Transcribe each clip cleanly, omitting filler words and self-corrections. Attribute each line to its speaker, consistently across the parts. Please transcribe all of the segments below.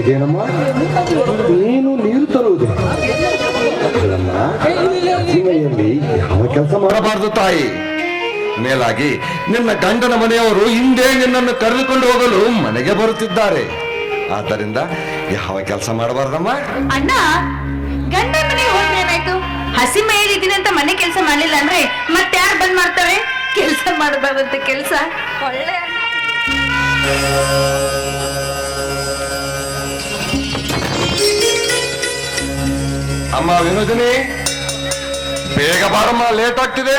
Speaker 1: ಇದೇನಮ್ಮ, ನೀನು ನೀರು ತರುವುದೇ? ಸೀಮೆಯಲ್ಲಿ ಯಾವ ಕೆಲಸ
Speaker 2: ಮಾಡಬಾರದು ತಾಯಿ. ಮೇಲಾಗಿ ನಿನ್ನ ಗಂಡನ ಮನೆಯವರು ಹಿಂದೆ ನಿನ್ನನ್ನು ಕರೆದುಕೊಂಡು ಹೋಗಲು ಮನೆಗೆ ಬರುತ್ತಿದ್ದಾರೆ. ಆದ್ದರಿಂದ ಯಾವ ಕೆಲಸ ಮಾಡಬಾರ್ದಮ್ಮ.
Speaker 3: ಅಣ್ಣ, ಗಂಡ ಮನೆಗೆ ಹೋದ್ರೆ ಏನಾಯ್ತು? ಹಸಿ ಮೇಲಿದ್ದೀನಿ ಅಂತ ಮನೆ ಕೆಲಸ ಮಾಡ್ಲಿಲ್ಲ ಅಂದ್ರೆ ಮತ್ತೆ ಯಾರು ಬಂದ್ ಮಾಡ್ತಾರೆ? ಕೆಲಸ ಮಾಡಬಾರ್ದಂತ ಕೆಲಸ ಒಳ್ಳೆ
Speaker 2: ಅಮ್ಮ ವಿನೋದಿನಿ, ಬೇಗ ಬಾರಮ್ಮ, ಲೇಟ್ ಆಗ್ತಿದೆ.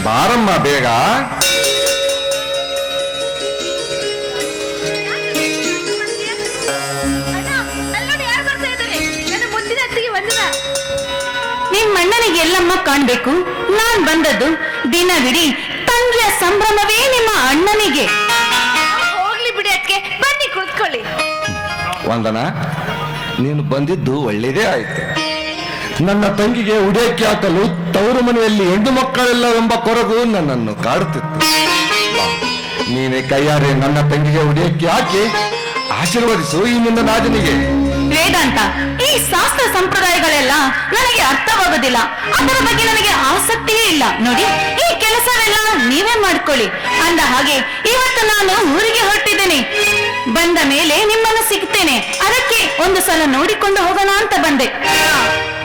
Speaker 2: ಬಾರಮ್ಮ ಬೇಗ.
Speaker 3: ನಿಮ್ ಅಣ್ಣನಿಗೆ ಎಲ್ಲಮ್ಮ ಕಾಣ್ಬೇಕು? ನಾನ್ ಬಂದದ್ದು ದಿನವಿಡೀ ತಂಗಿಯ ಸಂಭ್ರಮವೇ ನಿಮ್ಮ ಅಣ್ಣನಿಗೆ. ಹೋಗ್ಲಿ ಬಿಡಿ ಅದಕ್ಕೆ, ಬನ್ನಿ ಕೂತ್ಕೊಳ್ಳಿ.
Speaker 2: ವಂದನಾ, ನೀನು ಬಂದಿದ್ದು ಒಳ್ಳೇದೇ ಆಯ್ತು. ನನ್ನ ತಂಗಿಗೆ ಉಡೇಕೆ ಹಾಕಲು ತವರು ಮನೆಯಲ್ಲಿ ಹೆಣ್ಣು ಮಕ್ಕಳೆಲ್ಲವೆಂಬ ಕೊರಗು ನನ್ನನ್ನು ಕಾಡುತ್ತಿತ್ತು. ನೀನೇ ಕೈಯಾರೆ ನನ್ನ ತಂಗಿಗೆ ಉಡೇಕೆ ಹಾಕಿ ಆಶೀರ್ವದಿಸು ಈ ನಿನ್ನ ನಾಜನಿಗೆ.
Speaker 3: ವೇದಾಂತ, ಈ ಶಾಸ್ತ್ರ ಸಂಪ್ರದಾಯಗಳೆಲ್ಲ ನನಗೆ ಅರ್ಥವಾಗೋದಿಲ್ಲ. ಅದರ ಬಗ್ಗೆ ನನಗೆ ಆಸಕ್ತಿಯೇ ಇಲ್ಲ. ನೋಡಿ, ಈ ಕೆಲಸವೆಲ್ಲ ನೀವೇ ಮಾಡ್ಕೊಳ್ಳಿ. ಅಂದ ಹಾಗೆ ಇವತ್ತು ನಾನು ಊರಿಗೆ ಹೊರಟಿದ್ದೇನೆ. ಬಂದ ಮೇಲೆ ನಿಮ್ಮನ್ನು ಸಿಗ್ತೇನೆ. ಅದಕ್ಕೆ ಒಂದು ಸಲ ನೋಡಿಕೊಂಡು ಹೋಗೋಣ ಅಂತ ಬಂದೆ.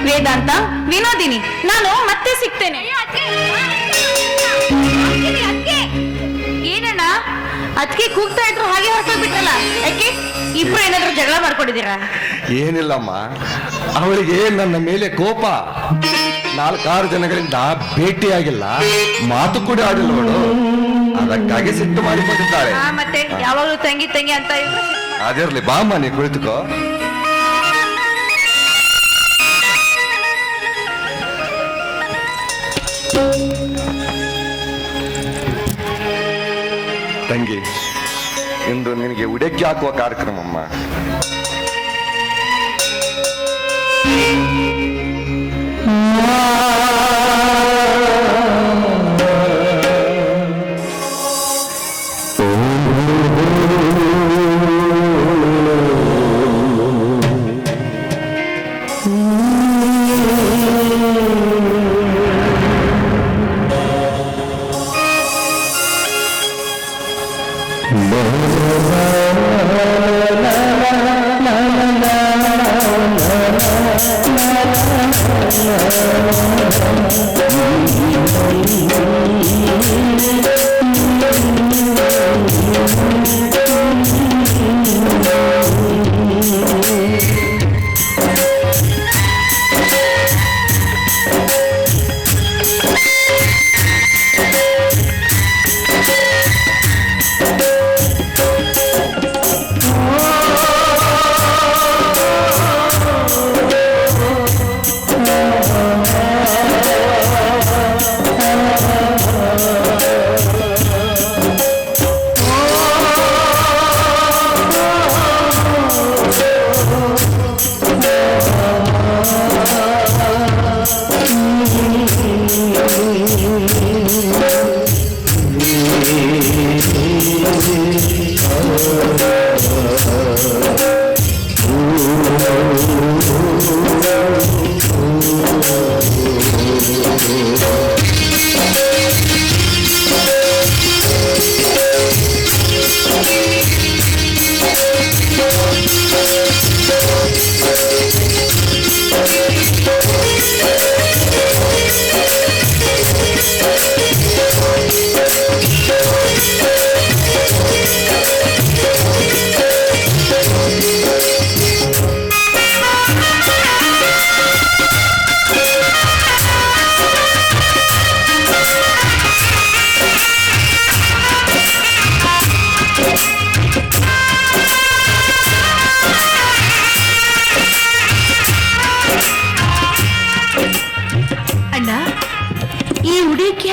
Speaker 3: ವೇದಾಂತ, ವಿನೋದಿನಿ, ನಾನು ಮತ್ತೆ ಸಿಗ್ತೇನೆ. ಏನಣ್ಣ ಅದಕ್ಕೆ ಕೂಗ್ತಾ ಇದ್ರು, ಹಾಗೆ ಹೊರಟೋಗ್ಬಿಟ್ರಲ್ಲ? ಯಾಕೆ ಇಬ್ರು ಏನಾದ್ರು ಜಗಳ ಮಾಡ್ಕೊಂಡಿದ್ದೀರಾ?
Speaker 2: ಏನಿಲ್ಲಮ್ಮ, ಅವಳಿಗೆ ನನ್ನ ಮೇಲೆ ಕೋಪ. 4-6 ಜನಗಳಿಂದ ಭೇಟಿಯಾಗಿಲ್ಲ, ಮಾತು ಕೂಡ ಆಡಿಲ್ಲ ಅವಳು. ಅದಕ್ಕಾಗಿ ಸಿಟ್ಟು ಮಾಡಿಕೊಂಡಿದ್ದಾಳೆ.
Speaker 3: ಮತ್ತೆ ಯಾವಾಗಲೂ ತಂಗಿ ತಂಗಿ ಅಂತ ಇವ್ರು.
Speaker 2: ಅದಿರ್ಲಿ, ಬಾಮ್ಮ ನೀ ಕುಳಿತುಕೋ. ತಂಗಿ, ಇಂದು ನಿನಗೆ ಉಡಕ್ಕೆ ಹಾಕುವ ಕಾರ್ಯಕ್ರಮಮ್ಮ.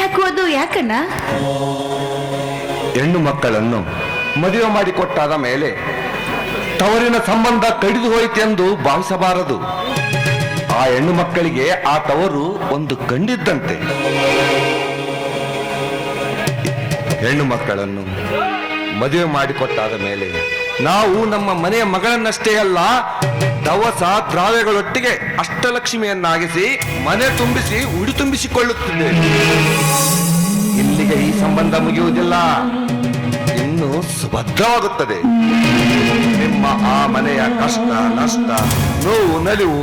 Speaker 3: ಹಾಕುವುದು ಯಾಕಣ್ಣ?
Speaker 2: ಹೆಣ್ಣು ಮಕ್ಕಳನ್ನು ಮದುವೆ ಮಾಡಿಕೊಟ್ಟಾದ ಮೇಲೆ ತವರಿನ ಸಂಬಂಧ ಕಡಿದು ಹೋಯಿತೆಂದು ಭಾವಿಸಬಾರದು. ಆ ಹೆಣ್ಣು ಮಕ್ಕಳಿಗೆ ಆ ತವರು ಒಂದು ಕಂಡಿದ್ದಂತೆ. ಹೆಣ್ಣು ಮಕ್ಕಳನ್ನು ಮದುವೆ ಮಾಡಿಕೊಟ್ಟಾದ ಮೇಲೆ ನಾವು ನಮ್ಮ ಮನೆಯ ಮಗಳನ್ನಷ್ಟೇ ಅಲ್ಲ, ದವಸ ದ್ರಾವ್ಯಗಳೊಟ್ಟಿಗೆ ಅಷ್ಟಲಕ್ಷ್ಮಿಯನ್ನಾಗಿಸಿ ಮನೆ ತುಂಬಿಸಿ ಉಡಿ ತುಂಬಿಸಿಕೊಳ್ಳುತ್ತಿದ್ದೇವೆ. ಇಲ್ಲಿಗೆ ಈ ಸಂಬಂಧ ಮುಗಿಯುವುದಿಲ್ಲ, ಇನ್ನು ಸುಭದ್ರವಾಗುತ್ತದೆ. ನಿಮ್ಮ ಆ ಮನೆಯ ಕಷ್ಟ ನಷ್ಟ ನೋವು ನಲಿವು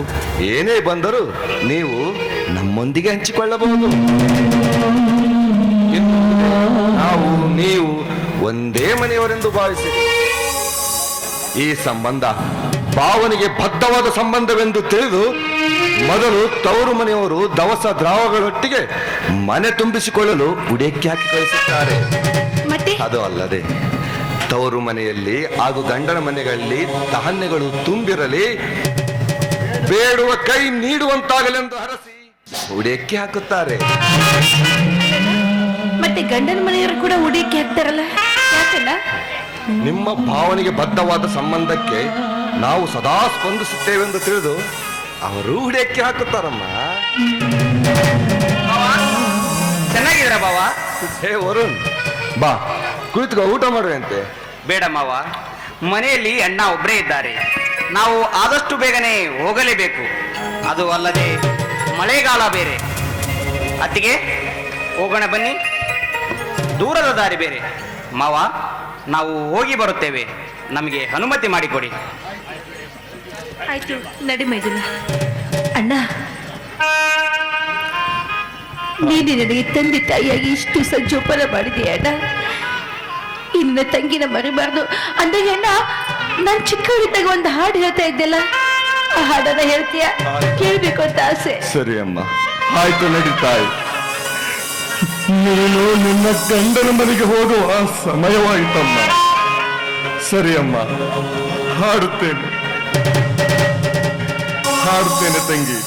Speaker 2: ಏನೇ ಬಂದರೂ ನೀವು ನಮ್ಮೊಂದಿಗೆ ಹಂಚಿಕೊಳ್ಳಬಹುದು. ಇನ್ನು ನಾವು ನೀವು ಒಂದೇ ಮನೆಯವರೆಂದು ಭಾವಿಸಿರಿ. ಈ ಸಂಬಂಧ ಭಾವನೆಗೆ ಬದ್ಧವಾದ ಸಂಬಂಧವೆಂದು ತಿಳಿದು ಮೊದಲು ತವರು ಮನೆಯವರು ದವಸ ದ್ರಾವಗಳೊಟ್ಟಿಗೆ ಮನೆ ತುಂಬಿಸಿಕೊಳ್ಳಲು ಉಡೇಕಿ ಹಾಕಿ ಕಳಿಸುತ್ತಾರೆ.
Speaker 3: ಮತ್ತೆ
Speaker 2: ಅದು ಅಲ್ಲದೆ ತವರು ಮನೆಯಲ್ಲಿ ಹಾಗೂ ಗಂಡನ ಮನೆಗಳಲ್ಲಿ ಧಾನ್ಯಗಳು ತುಂಬಿರಲಿ, ಬೇಡುವ ಕೈ ನೀಡುವಂತಾಗಲೆಂದು ಹರಸಿ ಉಡೇಕಿ ಹಾಕುತ್ತಾರೆ.
Speaker 3: ಮತ್ತೆ ಗಂಡನ ಮನೆಯವರು ಕೂಡ ಉಡಿಕೆ ಹಾಕ್ತಾರಲ್ಲ, ಯಾಕಲ್ಲ?
Speaker 2: ನಿಮ್ಮ ಭಾವನೆಗೆ ಬದ್ಧವಾದ ಸಂಬಂಧಕ್ಕೆ ನಾವು ಸದಾ ಸ್ಪಂದಿಸುತ್ತೇವೆಂದು ತಿಳಿದು ಅವರು ಉಡೇಕಿ ಹಾಕುತ್ತಾರಮ್ಮ.
Speaker 4: ಚೆನ್ನಾಗಿದ್ದೀರ ಬಾವ?
Speaker 2: ಹೇ ವರುಣ್, ಬಾ ಕುಳಿತುಕೋ, ಊಟ ಮಾಡುವಂತೆ.
Speaker 4: ಬೇಡ ಮಾವ, ಮನೆಯಲ್ಲಿ ಅಣ್ಣ ಒಬ್ಬರೇ ಇದ್ದಾರೆ. ನಾವು ಆದಷ್ಟು ಬೇಗನೆ ಹೋಗಲೇಬೇಕು. ಅದು ಅಲ್ಲದೆ ಮಳೆಗಾಲ ಬೇರೆ. ಅತ್ತಿಗೆ, ಹೋಗೋಣ ಬನ್ನಿ. ದೂರದ ದಾರಿ ಬೇರೆ. ಮಾವ, ನಾವು ಹೋಗಿ ಬರುತ್ತೇವೆ. ನಮಗೆ ಅನುಮತಿ ಮಾಡಿಕೊಡಿ.
Speaker 3: ಆಯ್ತು, ನಡಿ ಮೈದುನ. ಅಣ್ಣ, ನೀನು ನನಗೆ ತಂದೆ ತಾಯಿಯಾಗಿ ಇಷ್ಟು ಸಂಜೋಪನ ಮಾಡಿದೆಯ ಅಣ್ಣ. ಇನ್ನ ತಂಗಿನ ಮರಿಬಾರ್ದು ಅಂದಾಗ ಅಣ್ಣ, ನಾನು ಚಿಕ್ಕವಳಿದ್ದಾಗ ಒಂದು ಹಾಡು ಹೇಳ್ತಾ ಇದ್ದೆಲ್ಲ, ಆ ಹಾಡನ್ನ ಹೇಳ್ತೀಯ? ಕೇಳ್ಬೇಕು ಅಂತ ಆಸೆ.
Speaker 2: ಸರಿ ಅಮ್ಮ, ಆಯ್ತು, ನಡೀತಾಯಿ. ನೀನು ನಿನ್ನ ಗಂಡನ ಮನೆಗೆ ಹೋಗುವ ಸಮಯವಾಯಿತಮ್ಮ. ಸರಿ ಅಮ್ಮ, ಹಾಡುತ್ತೇನೆ ತಂಗಿ.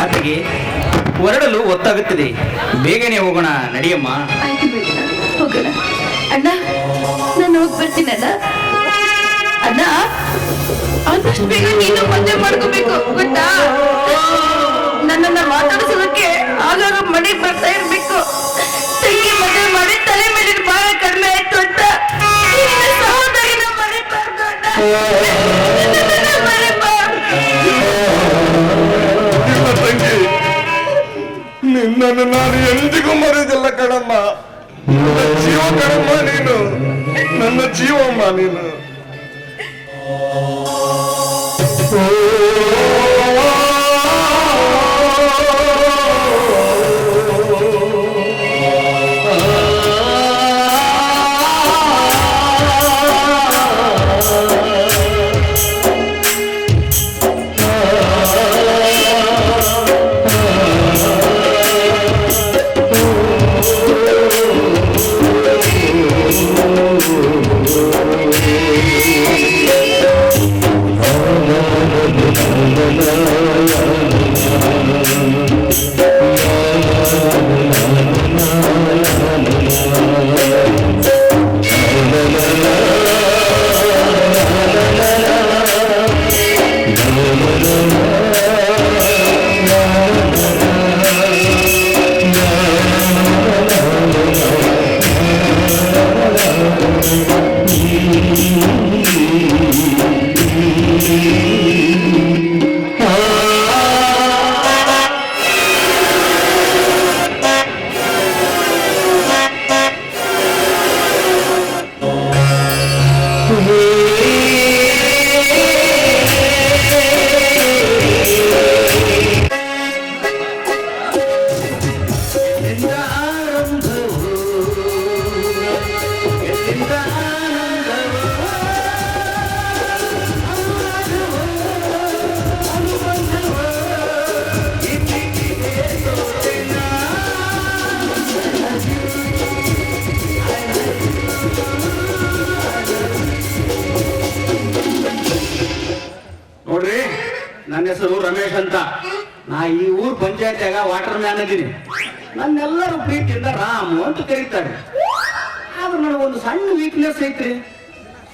Speaker 4: ಅತ್ತಿಗೆ ಹೊರಡಲು ಒತ್ತಾಗುತ್ತದೆ, ಬೇಗನೆ ಹೋಗೋಣ, ನಡಿಯಮ್ಮ.
Speaker 3: ಆಯ್ತು ಬೇಡ, ಹೋಗೋಣ. ಅಣ್ಣ, ನಾನು ಹೋಗಿ ಬರ್ತೀನಿ ಅಣ್ಣ. ಅಣ್ಣ, ಆದಷ್ಟು ಬೇಗ ನೀನು ಮದುವೆ ಮಾಡ್ಕೋಬೇಕು ಗೊತ್ತಾ? ನನ್ನನ್ನ ಮಾತಾಡಿಸೋದಕ್ಕೆ ಆಗಾಗ ಮನೆಗೆ ಬರ್ತಾ ಇರ್ಬೇಕು. ತಂಗಿ ಮದುವೆ ಮಾಡಿ ತಲೆ ಮೇಲಿನ ಭಾರ ಕಡಿಮೆ ಆಯ್ತು ಅಂತ ನಿನ್ನ ಸಹೋದರಿನ ಮರಿಬಾರ್ದು ಅಣ್ಣ. ನನ್ನನ್ನ ಮರಿಬಾರ್ದು.
Speaker 2: ನಿಮ್ಮ ತಂಗಿ ನಿನ್ನನ್ನು ನಾನು ಎಂದಿಗೂ ಮರೆಯೋದಿಲ್ಲ ಕಣಮ್ಮ. ನನ್ನ ಜೀವ ಕಣಮ್ಮ ನೀನು, ನನ್ನ ಜೀವಮ್ಮ ನೀನು.
Speaker 4: ನೋಡ್ರಿ, ನನ್ನ ಹೆಸರು ರಮೇಶ್ ಅಂತ. ನಾ ಈ ಊರ್ ಪಂಚಾಯತ್ಯಾಗ ವಾಟರ್ ಮ್ಯಾನ್ ಅದೀನಿ. ನನ್ನೆಲ್ಲರೂ ಪ್ರೀತಿಯಿಂದ ರಾಮು ಅಂತ ಕರೀತಾರೆ. ಆದ್ರೆ ನನಗೊಂದು ಸಣ್ಣ ವೀಕ್ನೆಸ್ ಐತ್ರಿ.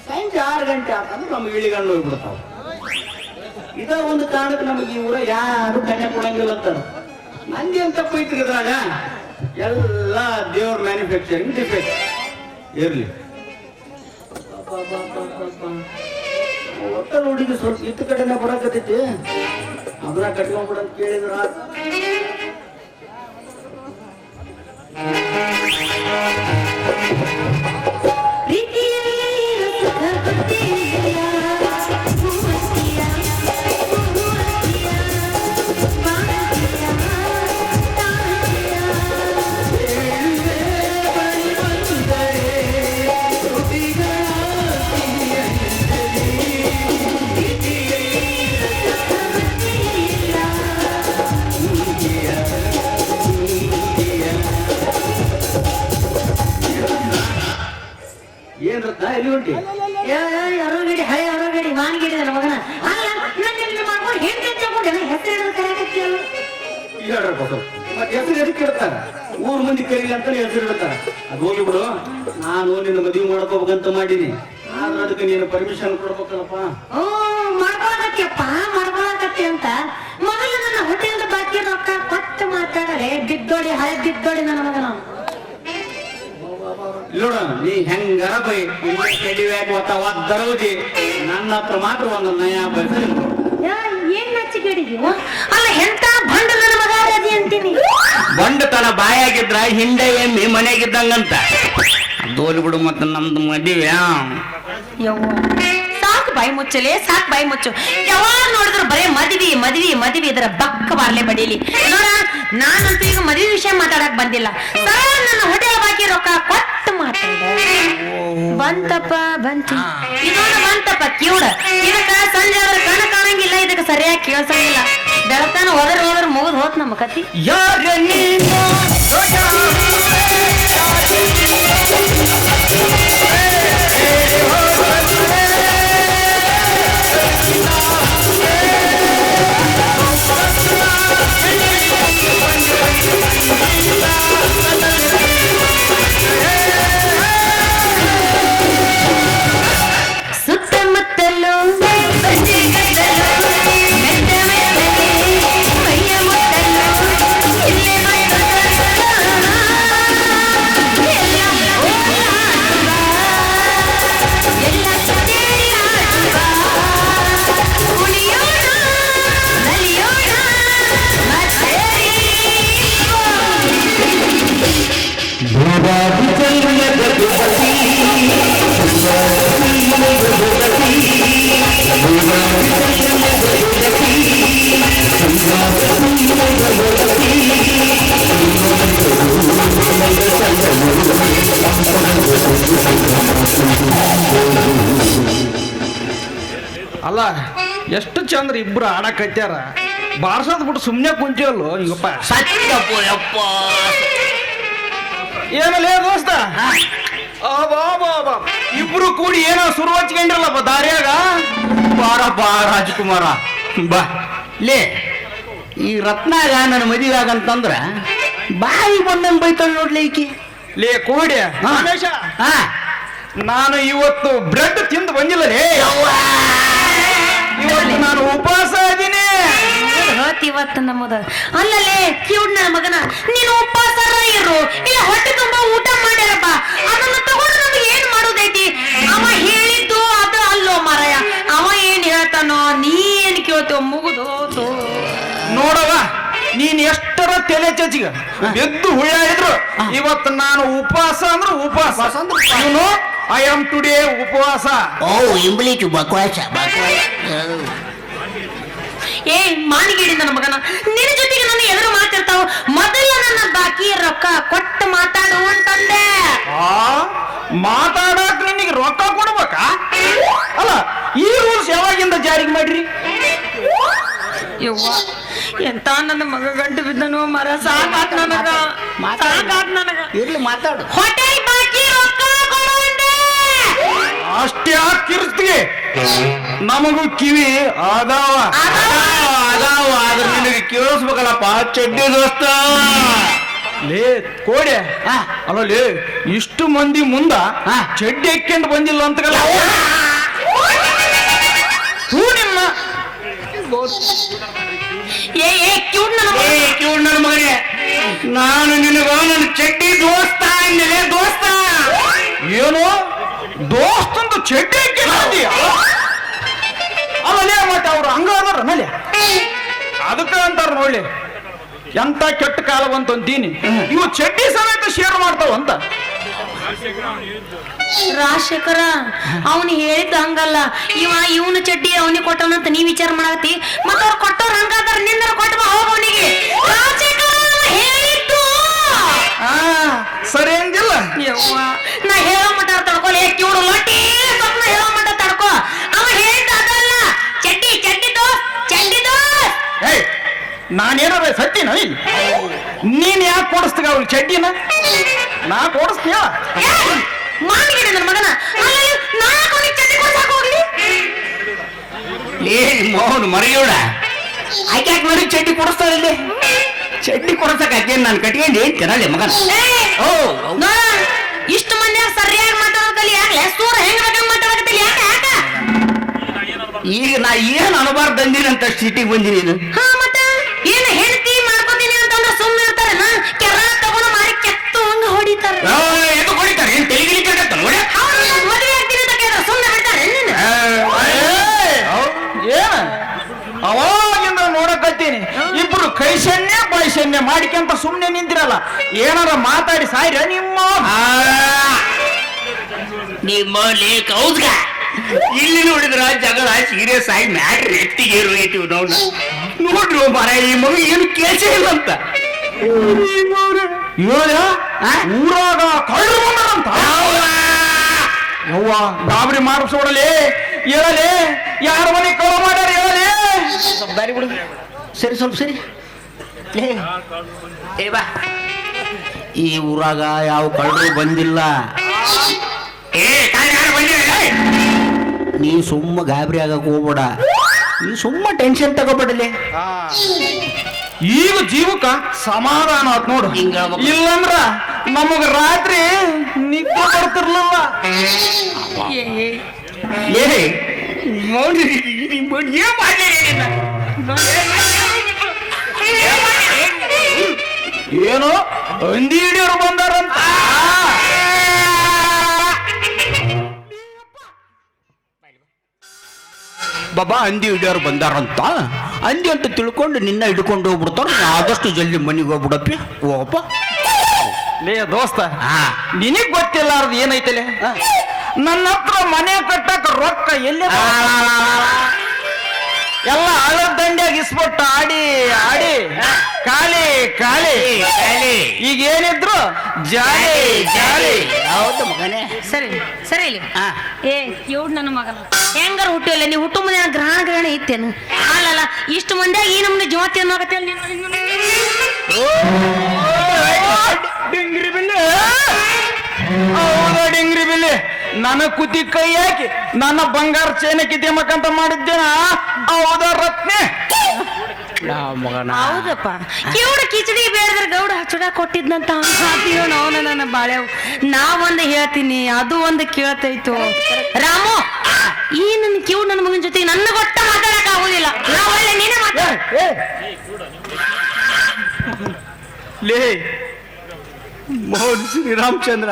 Speaker 4: ಸಂಜೆ 6 ಗಂಟೆ ಆದ್ರೆ ನಮ್ಗೆ ಇಳಿಗಣ್ಣು ಹೋಗ್ಬಿಡ್ತಾವ. ಇದ ಒಂದು ಕಾರಣಕ್ಕೆ ನಮಗೆ ಈ ಊರ ಯಾರು ಕನ್ಯಾ ಕೊಡಂಗಿಲ್ಲ ಅಂತಾರ. ನಂದಿ ಅಂತ ತಪ್ಪೈತ್ರಿ ಇದ್ರಾಗ. ಎಲ್ಲ ದೇವ್ರ ಮ್ಯಾನುಫ್ಯಾಕ್ಚರಿಂಗ್ ಡಿಫೆಕ್ಟ್ ಇರ್ಲಿ. ಒಟ್ಟಲ್ಲಿ ಹುಡುಗಿ ಸ್ವಲ್ಪ ಇತ್ತ ಕಡೆನೇ ಬರಕತ್ತೈತಿ. ಅದನ್ನ ಕಟ್ಕೊಂಡ್ಬಿಡ ಅಂತ ಕೇಳಿದ್ರ ಏನ್ರತ್ನ ಎಲ್ಲಿ ಹೊಂಟಿ?
Speaker 5: ಅರುಗಡಿ ಹಳೆ ಅರುಗಡಿ ವಾನ್ಗಿಡಿ ನನ್ನ ಮಗನ ಅಲ್ಲ ನನ್ನ ಮಾಡ್ಕೊಂಡು ಹೆಂಗೆ ತಗೊಂಡೆ ಹೆಸರು ಕರೆಕತ್ತಿಯಲ್ಲ
Speaker 4: ಹೇಳ್ಬೇಕು. ಮತ್ತೆ ಹೆಸರು ಎದಕ್ಕೆ ಇಡ್ತಾರ? ಊರ್ ಮಂದಿ ಕರೀಲಿ ಅಂತ ಹೆಸರು ಇಡ್ತಾರ. ಅದು ಹೋಗಿ ಬಿಡು. ನಾನು ನಿನ್ನ ಮದುವೆ ಮಾಡ್ಕೋಬೇಕಂತ ಮಾಡೀನಿ. ಆದ್ರೆ ಅದಕ್ಕೆ ನೀನು ಪರ್ಮಿಷನ್ ಕೊಡ್ಬೇಕಲ್ಲಪ್ಪ.
Speaker 5: ಓ ಮಾಡ್ಕೊಳಕತ್ತಿಯಪ್ಪ, ಮಾಡ್ಕೊಳಕತ್ತಿ ಅಂತ ಮೊದಲು ನನ್ನ ಹೊಟ್ಟೆಯಿಂದ ಬಾಕಿ ರೊಕ್ಕ ಕೊಟ್ಟು ಮಾತಾಡರೆ ಬಿದ್ದೋಡಿ ಹಳೆ ಬಿದ್ದೋಡಿ ನನ್ನ ಮಗನ.
Speaker 4: ನೋಡ, ನೀ ಹೆಂಗಾರ ಬೈ ಒದ್ದರೌದಿ, ನನ್ನ ಹತ್ರ ಮಾತ್ರ ಒಂದು ನಯ ಬಯಸ.
Speaker 5: ಏನ್ ನಚ್ಚಿಗೆಡಿದ್ಯೋ ಅಲ್ಲ ಎಂತ ಬಂಡ ನನ್ನ ಮಗ ರದಿ ಅಂತೀನಿ.
Speaker 4: ಬಂಡತನ ಬಾಯಾಗಿದ್ರ ಹಿಂದೆ ಎಮ್ಮಿ ಮನೆಯಾಗಿದ್ದಂಗಂತ. ದೋಲಿ ಬಿಡು. ಮತ್ತೆ ನಮ್ದು ಮದುವೆ
Speaker 3: ಯವ್ವ, ಸಾಕು ಬಾ ಬಾಯಿ ಮುಚ್ಚಲೇ ಸಾಕ್ ಬಾಯಿ ಮುಚ್ಚು. ಯಾವಾಗ ನೋಡಿದ್ರು ಬರೇ ಮದ್ವಿ ಮದ್ವಿ ಮದ್ವಿ ಇದರ ಬಕ್ಕ ಬಾರ್ಲೆ ಬಡೀಲಿ ನೋಡ. ನಾನಂತೂ ಈಗ ಮದ್ವಿ ವಿಷಯ ಮಾತಾಡಕ್ ಬಂದಿಲ್ಲ. ಸರ್ ನನ್ನ ಹೋಟೆಲ್ ಬಾಕಿ ರೊಕ್ಕ ಕೊಟ್ಟು ಮಾತಾಡ ಬಂತಪ್ಪ ಬಂತು. ಇದೊಂದು ಬಂತಪ್ಪ ಕಿವುಡ. ಇದಕ್ಕ ಸಂಜೆ ಅವ್ರ ಕಣ ಕಾಣಂಗಿಲ್ಲ, ಇದಕ್ಕೆ ಸರಿಯಾಗಿ ಕೇಳ್ಸಂಗಿಲ್ಲ. ಬೆಳತಾನ ಹೋದ್ರ ಮುಗಿದ್ ಹೋತ್ ನಮ್ಮ ಕತಿ.
Speaker 4: ಯಾರ ನೀನು
Speaker 3: ಸುತ್ತಮುತ್ತಲು ಸಂಜೆ ಗದ್ದಲು, ಮೆತ್ತ ಮೆತ್ತಗೆ ಮೈಯ ಮುಟ್ಟಲು, ಇಲ್ಲೇ ಎಲ್ಲ ಓಡಾಡುವ, ಎಲ್ಲ ಸೇರಿ ಆಡುವ, ಕುಣಿಯೋಣ ನಲಿಯೋಣ ಮತ್ತೇರಿ
Speaker 4: ಅಲ್ಲ ಎಷ್ಟು ಚಂದ್ರ ಇಬ್ರು ಆಡಕತ್ಯಾರ. ಬಾರ್ಸೋದ್ ಬಿಟ್ಟು ಸುಮ್ನೆ ಕುಂಚಲ್ಲು ಹಿಂಗಪ್ಪ. ಏನಲ್ಲ ದೋಸ್ತ, ಇಬ್ರು ಕೂಡಿ ಏನೋ ಶುರು ಹಚ್ಕೊಂಡ್ರಲ್ಲಪ್ಪ ದಾರ್ಯಾಗ. ಬಾರ ಬಾ ರಾಜಕುಮಾರ ಬಾ ಲೇ. ಈ ರತ್ನಾಗ ನನ್ನ ಮದುವೆ ಆಗಂತಂದ್ರ ಬಾಯಿ ಬಂದಂಗ್ ಬೈತಾಳ ನೋಡ್ಲಿ ಈಕಿ. ಲೇ ಕೋಡಿ ರಮೇಶ, ನಾನು ಇವತ್ತು ಬ್ರೆಡ್ ತಿಂದು ಬಂದಿಲ್ಲಲೇ. ಇವತ್ತು ನಾನು ಉಪವಾಸ ಇದೀನಿ.
Speaker 3: ಇವತ್ತು ನಮ್ಮದ ಅಲ್ಲಲೇ ಕಿವುಡ್ ನನ್ನ ಮಗನ, ನೀನು ಉಪವಾಸ ಇರು, ಇಲ್ಲ ಹೊಟ್ಟೆ ತುಂಬಾ ಊಟ ಮಾಡ್ಯಾರಪ್ಪ. ಅದನ್ನ ತಗೊಂಡು ನಮ್ಗೆ ಏನ್ ಮಾಡೋದೈತಿ? ಅವ ಹೇಳಿದ್ದು ಅದು ಅಲ್ಲೋ ಮಾರಾಯ. ಅವ ಏನ್ ಹೇಳ್ತಾನೋ ನೀ ಏನ್ ಕೇಳ್ತೇವ? ಮುಗಿದೋತು
Speaker 4: ನೋಡವ, ನೀನ್ ಎಷ್ಟರ ತಲೆ ಚಚಿಗ ಎದ್ದು ಹುಳ್ಳಾಡಿದ್ರು ಇವತ್ತು ನಾನು ಉಪವಾಸ ಅಂದ್ರೆ ಉಪವಾಸ. ಐ ಆಮ್ ಟುಡೇ ಉಪವಾಸ.
Speaker 6: ಇಂಗ್ಲೀಷ್ ಬಕ್ವಾಸ
Speaker 3: ಏ ಮಾನಿಗಿಡಿ ನನ್ನ ಮಗನ, ನಿನ್ನ ಜೊತೆಗೆ ನನ್ನ ಎದುರು ಮಾತಿರ್ತಾವ. ಮೊದಲ ನನ್ನ ಬಾಕಿ ರೊಕ್ಕ ಕೊಟ್ಟು ಮಾತಾಡು ಅಂತಂದೆ.
Speaker 4: ಮಾತಾಡಕ್ ನಿನಗೆ ರೊಕ್ಕ ಕೊಡ್ಬೇಕಾ? ಅಲ್ಲ, ಈ ರೂಲ್ಸ್ ಯಾವಾಗಿಂದ ಜಾರಿಗೆ ಮಾಡ್ರಿ?
Speaker 3: ಯವ್ವ, ಎಂತ ನನ್ನ ಮಗ ಗಂಟು ಬಿದ್ದನು ಮರ. ಸಾಕಾತ್ ನನಗ, ಸಾಕಾತ್ ನನಗ.
Speaker 6: ಇರ್ಲಿ ಮಾತಾಡು.
Speaker 3: ಹೋಟೆಲ್ ಬಾಕಿ ರೊಕ್ಕ ಕೊಡು ಅಂದೆ.
Speaker 4: ಅಷ್ಟೇ ಕಿರ್ಸ್ತಿಗೆ ನಮಗೂ ಕಿವಿ ಅದಾವ ಅದಾವ. ಆದ್ರೆ ನಿನಗೆ ಕೇಳಿಸ್ಬೇಕಲ್ಲಪ್ಪ ಚಡ್ಡಿ ದೋಸ್ತ. ಲೇ ಕೋಡೆ, ಅಲ್ಲ ಲೇ, ಇಷ್ಟು ಮಂದಿ ಮುಂದ ಚಡ್ಡಿ ಹಾಕ್ಕೊಂಡು ಬಂದಿಲ್ಲ ಅಂತಗಲ್ಲ ನಿಮ್ಮ ಕಿವುಡ್ ನನ್ನ ಮಗನೇ. ನಾನು ನಿನಗ ನನ್ನ ಚಡ್ಡಿ ದೋಸ್ತ ಅಂದಿಲೆ. ದೋಸ್ತ ಏನು ದೋಸ್ತಂದು ಚಡ್ಡಿ ಹಾಕಿ ಅಲ್ಲೇ ಮತ್ತೆ ಅವ್ರು ಹಂಗ ಅದಾರ ಮೇಲೆ ಅದಕ್ಕ ಅಂತಾರ ನೋಡ್ಲಿ. ಎಂತ ಕೆಟ್ಟ ಕಾಲ ಬಂತಂತೀನಿ, ಇವು ಚಡ್ಡಿ ಸಮೇತ ಶೇರ್ ಮಾಡ್ತಾವಂತ.
Speaker 3: ರಾಜಶೇಖರ ಅವನು ಹೇಳಿದ್ದ ಹಂಗಲ್ಲ. ಇವನು ಚಡ್ಡಿ ಅವನಿಗೆ ಕೊಟ್ಟನಂತ ನೀ ವಿಚಾರ ಮಾಡತಿ. ಮತ್ತ ಅವ್ರು ಕೊಟ್ಟವ್ರು ಹಂಗಾದ್ರ ನಿಂದ ಕೊಟ್ಟ ಹೋಗ ಅವನಿಗೆ. ಹೇಳಿದ್ದು
Speaker 4: ಸರಿ ಹಂಗಿಲ್ಲ.
Speaker 3: ಯವ್ವ, ನಾ ಹೇಳೋ ಮಟ್ಟ ತಡ್ಕೊಲೆ ಕಿವುಡು ಲೊಟ್ಟಿ ಸ್ವಪ್ನ ಹೇಳೋ ಮಟ್ಟ ತಡ್ಕೋ. ಅವ ಹೇಳಿದ್ದ ಅದಲ್ಲ, ಚಡ್ಡಿ ಚಡ್ಡಿ ದೋಸ್ ಚಡ್ಡಿ ದೋಸ್.
Speaker 4: ನಾನೇನಾರ ಸತ್ತಿನ ನೀನ್ ಯಾಕೆ ಕೊಡಿಸ್ತೀಗ ಅವ್ರಿಗೆ ಚಡ್ಡಿನ? ನಾ ಕೊಡಿಸ್ತೀಯ
Speaker 3: ಮಾನಿಗಿಡ ನನ್ನ ಮಗನ. ಚಡ್ಡಿ ಕೊಡ್ಸಾಕ ಹೋಗ್ಲಿ?
Speaker 4: ಮೋಹನ್ ಮರಿಯೋಡ ಆಕೆ ನೋಡಿ ಚಡ್ಡಿ ಕೊಡಿಸ್ತಾಳಿಲ್ಲ. ಚಡ್ಡಿ ಕೊಡಿಸಕ ಆಕೆ ನಾನು ಕಟ್ಕೊಂಡು ಹೇಳ್ತೀನಲ್ಲ ಮಗನ.
Speaker 3: ಇಷ್ಟು ಮಂದಿ ಸರಿಯಾಗಿ ಮಾತಾಡೋದಲ್ಲಿ ಯಾಕೆ ಸೂರ ಹೆಂಗ್ ಬೇಕಾಗ ಮಾತಾಡಕತ್ತಿಲ್ಲ? ಯಾಕೆ ಯಾಕ
Speaker 4: ಈಗ ನಾ ಏನ್ ಅನುಬಾರ್ದು ಅಂದಿನಂತ ಸಿಟಿಗೆ ಬಂದಿನಿ.
Speaker 3: ಮತ್ತ ಏನ್ ಹೆಂಡತಿ ಮಾಡ್ಕೋತೀನಿ ಅಂತಂದ್ರೆ ಸುಮ್ಮನೆ ಇರ್ತಾರೆ. ಕೆರ ತಗೊಂಡು ಮಾರಿ ಕೆತ್ತು ಹಂಗ ಹೊಡಿತಾರೆ.
Speaker 4: ಎದು ಹೊಡಿತಾರೆ? ಏನ್ ತೆಲಿಗಿಲಿ ಕೇಳ್ತಾನ ನೋಡಿ.
Speaker 3: ಮದುವೆ ಆಗ್ತೀನಿ ಅಂತ ಕೇಳಿದ್ರೆ ಸುಮ್ಮನೆ ಬಿಡ್ತಾರೆ.
Speaker 4: ಏನ ಅವಾಗಿಂದ ನೋಡಕತ್ತೀನಿ ಇಬ್ರು ಕೈಸನ್ಯ ಬೈಸನ್ಯ ಮಾಡಿಕೊಂತ ಸುಮ್ನೆ ನಿಂತಿರಲ್ಲ. ಏನಾರ ಮಾತಾಡಿ ಸಾಯ್ರ ನಿಮ್ಮ
Speaker 6: ನಿಮ್ಮಲ್ಲಿ ಕೌದ್ಗ ಇಲ್ಲಿ ನೋಡಿದ್ರ ಜಗಳ ಸೀರಿಯಸ್ ಆಗಿ ಮ್ಯಾಟ್ರ್ ಎತ್ತಿಗೆ ಏರಿಟ್ಟಿವ್ ನಾವು ನೋಡ್ರಿ ಮರ ಈ ಮಗು ಏನು ಕೆಲಸ ಇಲ್ಲ ಅಂತ
Speaker 2: ಊರಾಗ ಕಳ್ಳು ಬಂದಾರಂತ ಯವ್ವ ಗಾಬರಿ ಮಾಡಿಸೋಡಲಿ ಹೇಳಲಿ ಯಾರ ಮನೆ ಕಳ್ಳ ಮಾಡ್ಯಾರ ಹೇಳಲಿ
Speaker 6: ಸ್ವಲ್ಪ ದಾರಿ ಬಿಡು ಸರಿ ಸ್ವಲ್ಪ ಸರಿ ಲೇ, ಏ ಬಾ ಈ ಊರಾಗ ಯಾವ ಕಳ್ಳರು ಬಂದಿಲ್ಲ ನೀ ಸುಮ್ಮ ಗಾಬರಿ ಆಗಕ್ ಹೋಗ್ಬೇಡ ನೀ ಸುಮ್ಮ ಟೆನ್ಷನ್ ತಗೋಬೇಡಲಿ
Speaker 2: ಈಗ ಜೀವಕ್ಕ ಸಮಾಧಾನ ಆತ್ ನೋಡು
Speaker 6: ಹಿಂಗ್ ಹೇಳ್ಬೇಕು.
Speaker 2: ಇಲ್ಲಂದ್ರ ನಮಗ ರಾತ್ರಿ ನಿದ್ದೆ ಬರ್ತಿರ್ಲಿಲ್ಲ ಏನು ಹಂದಿ ಹಿಡಿಯೋರು ಬಂದಾರಂತ
Speaker 6: ಬಾಬಾ ಹಂದಿ ಹಿಡಿಯೋರು ಬಂದಾರಂತ ಹಂದಿ ಅಂತ ತಿಳ್ಕೊಂಡು ನಿನ್ನ ಹಿಡ್ಕೊಂಡು ಹೋಗ್ಬಿಡ್ತಾರ ಆದಷ್ಟು ಜಲ್ದಿ ಮನೆಗೆ ಹೋಗ್ಬಿಡಪ್ಪಿ ಹೋಗಪ್ಪ
Speaker 2: ಲೇ ದೋಸ್ತ ನಿನಗ್ ಗೊತ್ತಿಲ್ಲಾರ್ದು ಏನೈತಲೆ ನನ್ನ ಹತ್ರ ಮನೆ ಕಟ್ಟಕ್ ರೊಕ್ಕ ಎಲ್ಲಿ ಎಲ್ಲ ಹಳ್ಳದ ದಂಡ್ಯಾಗ ಇಸ್ಬಿಟ್ಟು ಆಡಿ ಆಡಿ ಖಾಲಿ ಖಾಲಿ ಈಗ ಏನಿದ್ರು ಜಾಲಿ ಜಾಲಿ
Speaker 6: ಹೌದು ಮಗನೇ
Speaker 5: ಸರಿ ಸರಿ ಇಲ್ಲಿ
Speaker 6: ಹಾ.
Speaker 5: ಏ ಇವ್ರು ನನ್ನ ಮಗನ ಹೆಂಗಾರ ಹುಟ್ಟಿಲ್ಲ ನೀವು ಹುಟ್ಟು ಮುಂದೆ ಗ್ರಹಣ ಇತ್ತೇನು ಅಲ್ಲಲ್ಲ ಇಷ್ಟು ಮಂದಿಯಾಗ ಈ ನಮ್ಗೆ ಜ್ಯೋತಿ ಅನ್ನೋಕತ್ತೆ
Speaker 2: ಡಿಂಗ್ರಿ ಬಿಲ್ಲಿ ಹೌದ ಡಿಂಗ್ರಿ ಬಿಲ್ಲಿ ನನ್ನ ಕುತಿ ಕೈ ಹಾಕಿ ನನ್ನ ಬಂಗಾರ ಚೈನ ಕಿತಿಮಕ್ಕಂತ ಮಾಡಿದ್ದೇನ ಹೌದ ರತ್ನೆ
Speaker 6: ಮಗನ
Speaker 5: ಹೌದಪ್ಪ ಕಿವುಡ ಕಿಚಡಿ ಬೇಡದ್ರ ಗೌಡ ಹಚ್ಚುಡ ಕೊಟ್ಟಿದ್ನಂತ ಅವನ ನನ್ನ ಬಾಳೆವು ನಾವೊಂದು ಹೇಳ್ತೀನಿ ಅದು ಒಂದು ಕೇಳ್ತೈತು ರಾಮು ಈ ನನ್ನ ಕಿವುಡ್ ನನ್ನ ಮಗನ ಜೊತೆಗೆ ನನ್ನ ಗೊತ್ತ ಮಾತಾಡಕ್ ಆಗುದಿಲ್ಲ ನಾವು ಒಳ್ಳೆ ನೀನೇ ಮಾತಾಡ
Speaker 6: ಲೇ ಮೋಹನ್ ಶ್ರೀರಾಮಚಂದ್ರ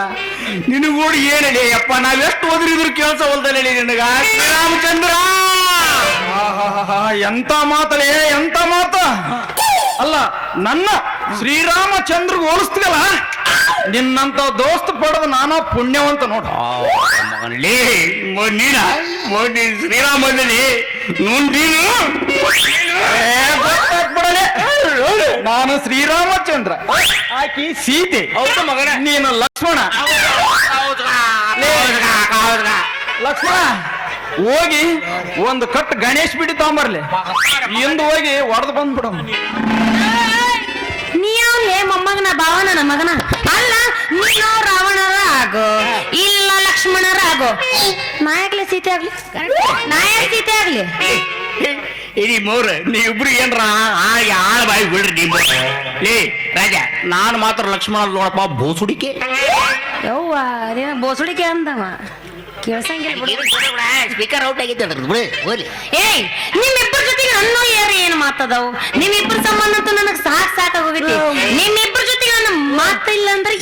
Speaker 6: ನಿನಗೂಡು ಏನಲೇ ಅಪ್ಪ ನಾವೆಷ್ಟು ಓದ್ರಿದ್ರು ಕೆಲಸ ಹೊಲ್ದಲ್ಲ ನಿನಗ ಶ್ರೀರಾಮಚಂದ್ರ
Speaker 2: ಎಂತ ಮಾತಲೇ ಎಂತ ಮಾತ ಅಲ್ಲ ನನ್ನ ಶ್ರೀರಾಮಚಂದ್ರಗ್ ಹೋಲಿಸ್ತೀವಲ್ಲ ನಿನ್ನಂತ ದೋಸ್ತ್ ಪಡೆದು ನಾನಾ ಪುಣ್ಯವಂತ ನೋಡ
Speaker 6: ಮಗನಲೇ ನೀನ ನೀನ್ ಶ್ರೀರಾಮನಲ್ಲಿ ನೀನು
Speaker 2: ಗೊತ್ತಾಗ್ಬಿಡಲೆ ನಾನು ಶ್ರೀರಾಮಚಂದ್ರ ಆಕಿ ಸೀತೆ
Speaker 6: ಹೌದು ಮಗನ
Speaker 2: ನೀನು ಲಕ್ಷ್ಮಣ ಲಕ್ಷ್ಮಣ ಹೋಗಿ ಒಂದು ಕಟ್ ಗಣೇಶ್ ಬಿಡಿ ತಗೊಂಬರ್ಲಿ ಇಂದು ಹೋಗಿ ಹೊಡೆದು ಬಂದ್ಬಿಡ
Speaker 5: ನೀ ಅವನೇ ಮೊಮ್ಮಗನ ಭಾವನ ನನ್ನ ಮಗನ ಅಲ್ಲ ನೀನು ರಾವಣರ ಆಗೋ ಇಲ್ಲ ಲಕ್ಷ್ಮಣರ ಆಗೋ ನಾಯಕಲೆ ಸೀತೆ ಆಗ್ಲಿ ನಾಯಕ ಸೀತೆ ಆಗ್ಲಿ
Speaker 6: ಇಡೀ ಮೂರ್ ನೀವಿಬ್ರು ಏನ್ರ ಆಳ ಬಾಯಿ ಬಿಡ್ರಿ ನೀವು ಲೇ ರಾಜ ನಾನು ಮಾತ್ರ ಲಕ್ಷ್ಮಣ ನೋಡಪ್ಪ ಬೋಸುಡಿಕೆ
Speaker 5: ಯವ್ವ ಅದೇನ ಬೋಸುಡಿಕೆ ಅಂದವ
Speaker 6: ಸ್ಪೀಕರ್ ಔಟ್ ಆಗಿದ್ದ
Speaker 5: ಏಯ್ ನಿಮ್ಮಿಬ್ಬರ ಜೊತೆಗೆ ನನ್ನ ಏನು ಮಾತದವು ನಿಮ್ಮಿಬ್ಬರ ಸಂಬಂಧ ಅಂತೂ ನನಗೆ ಸಾಕಾಗೋಗೈತಿ ನಿಮ್ಮಿಬ್ಬರ ಜೊತೆಗೆ ನನ್ನ ಮಾತ ಇಲ್ಲ ಅಂದ್ರೆ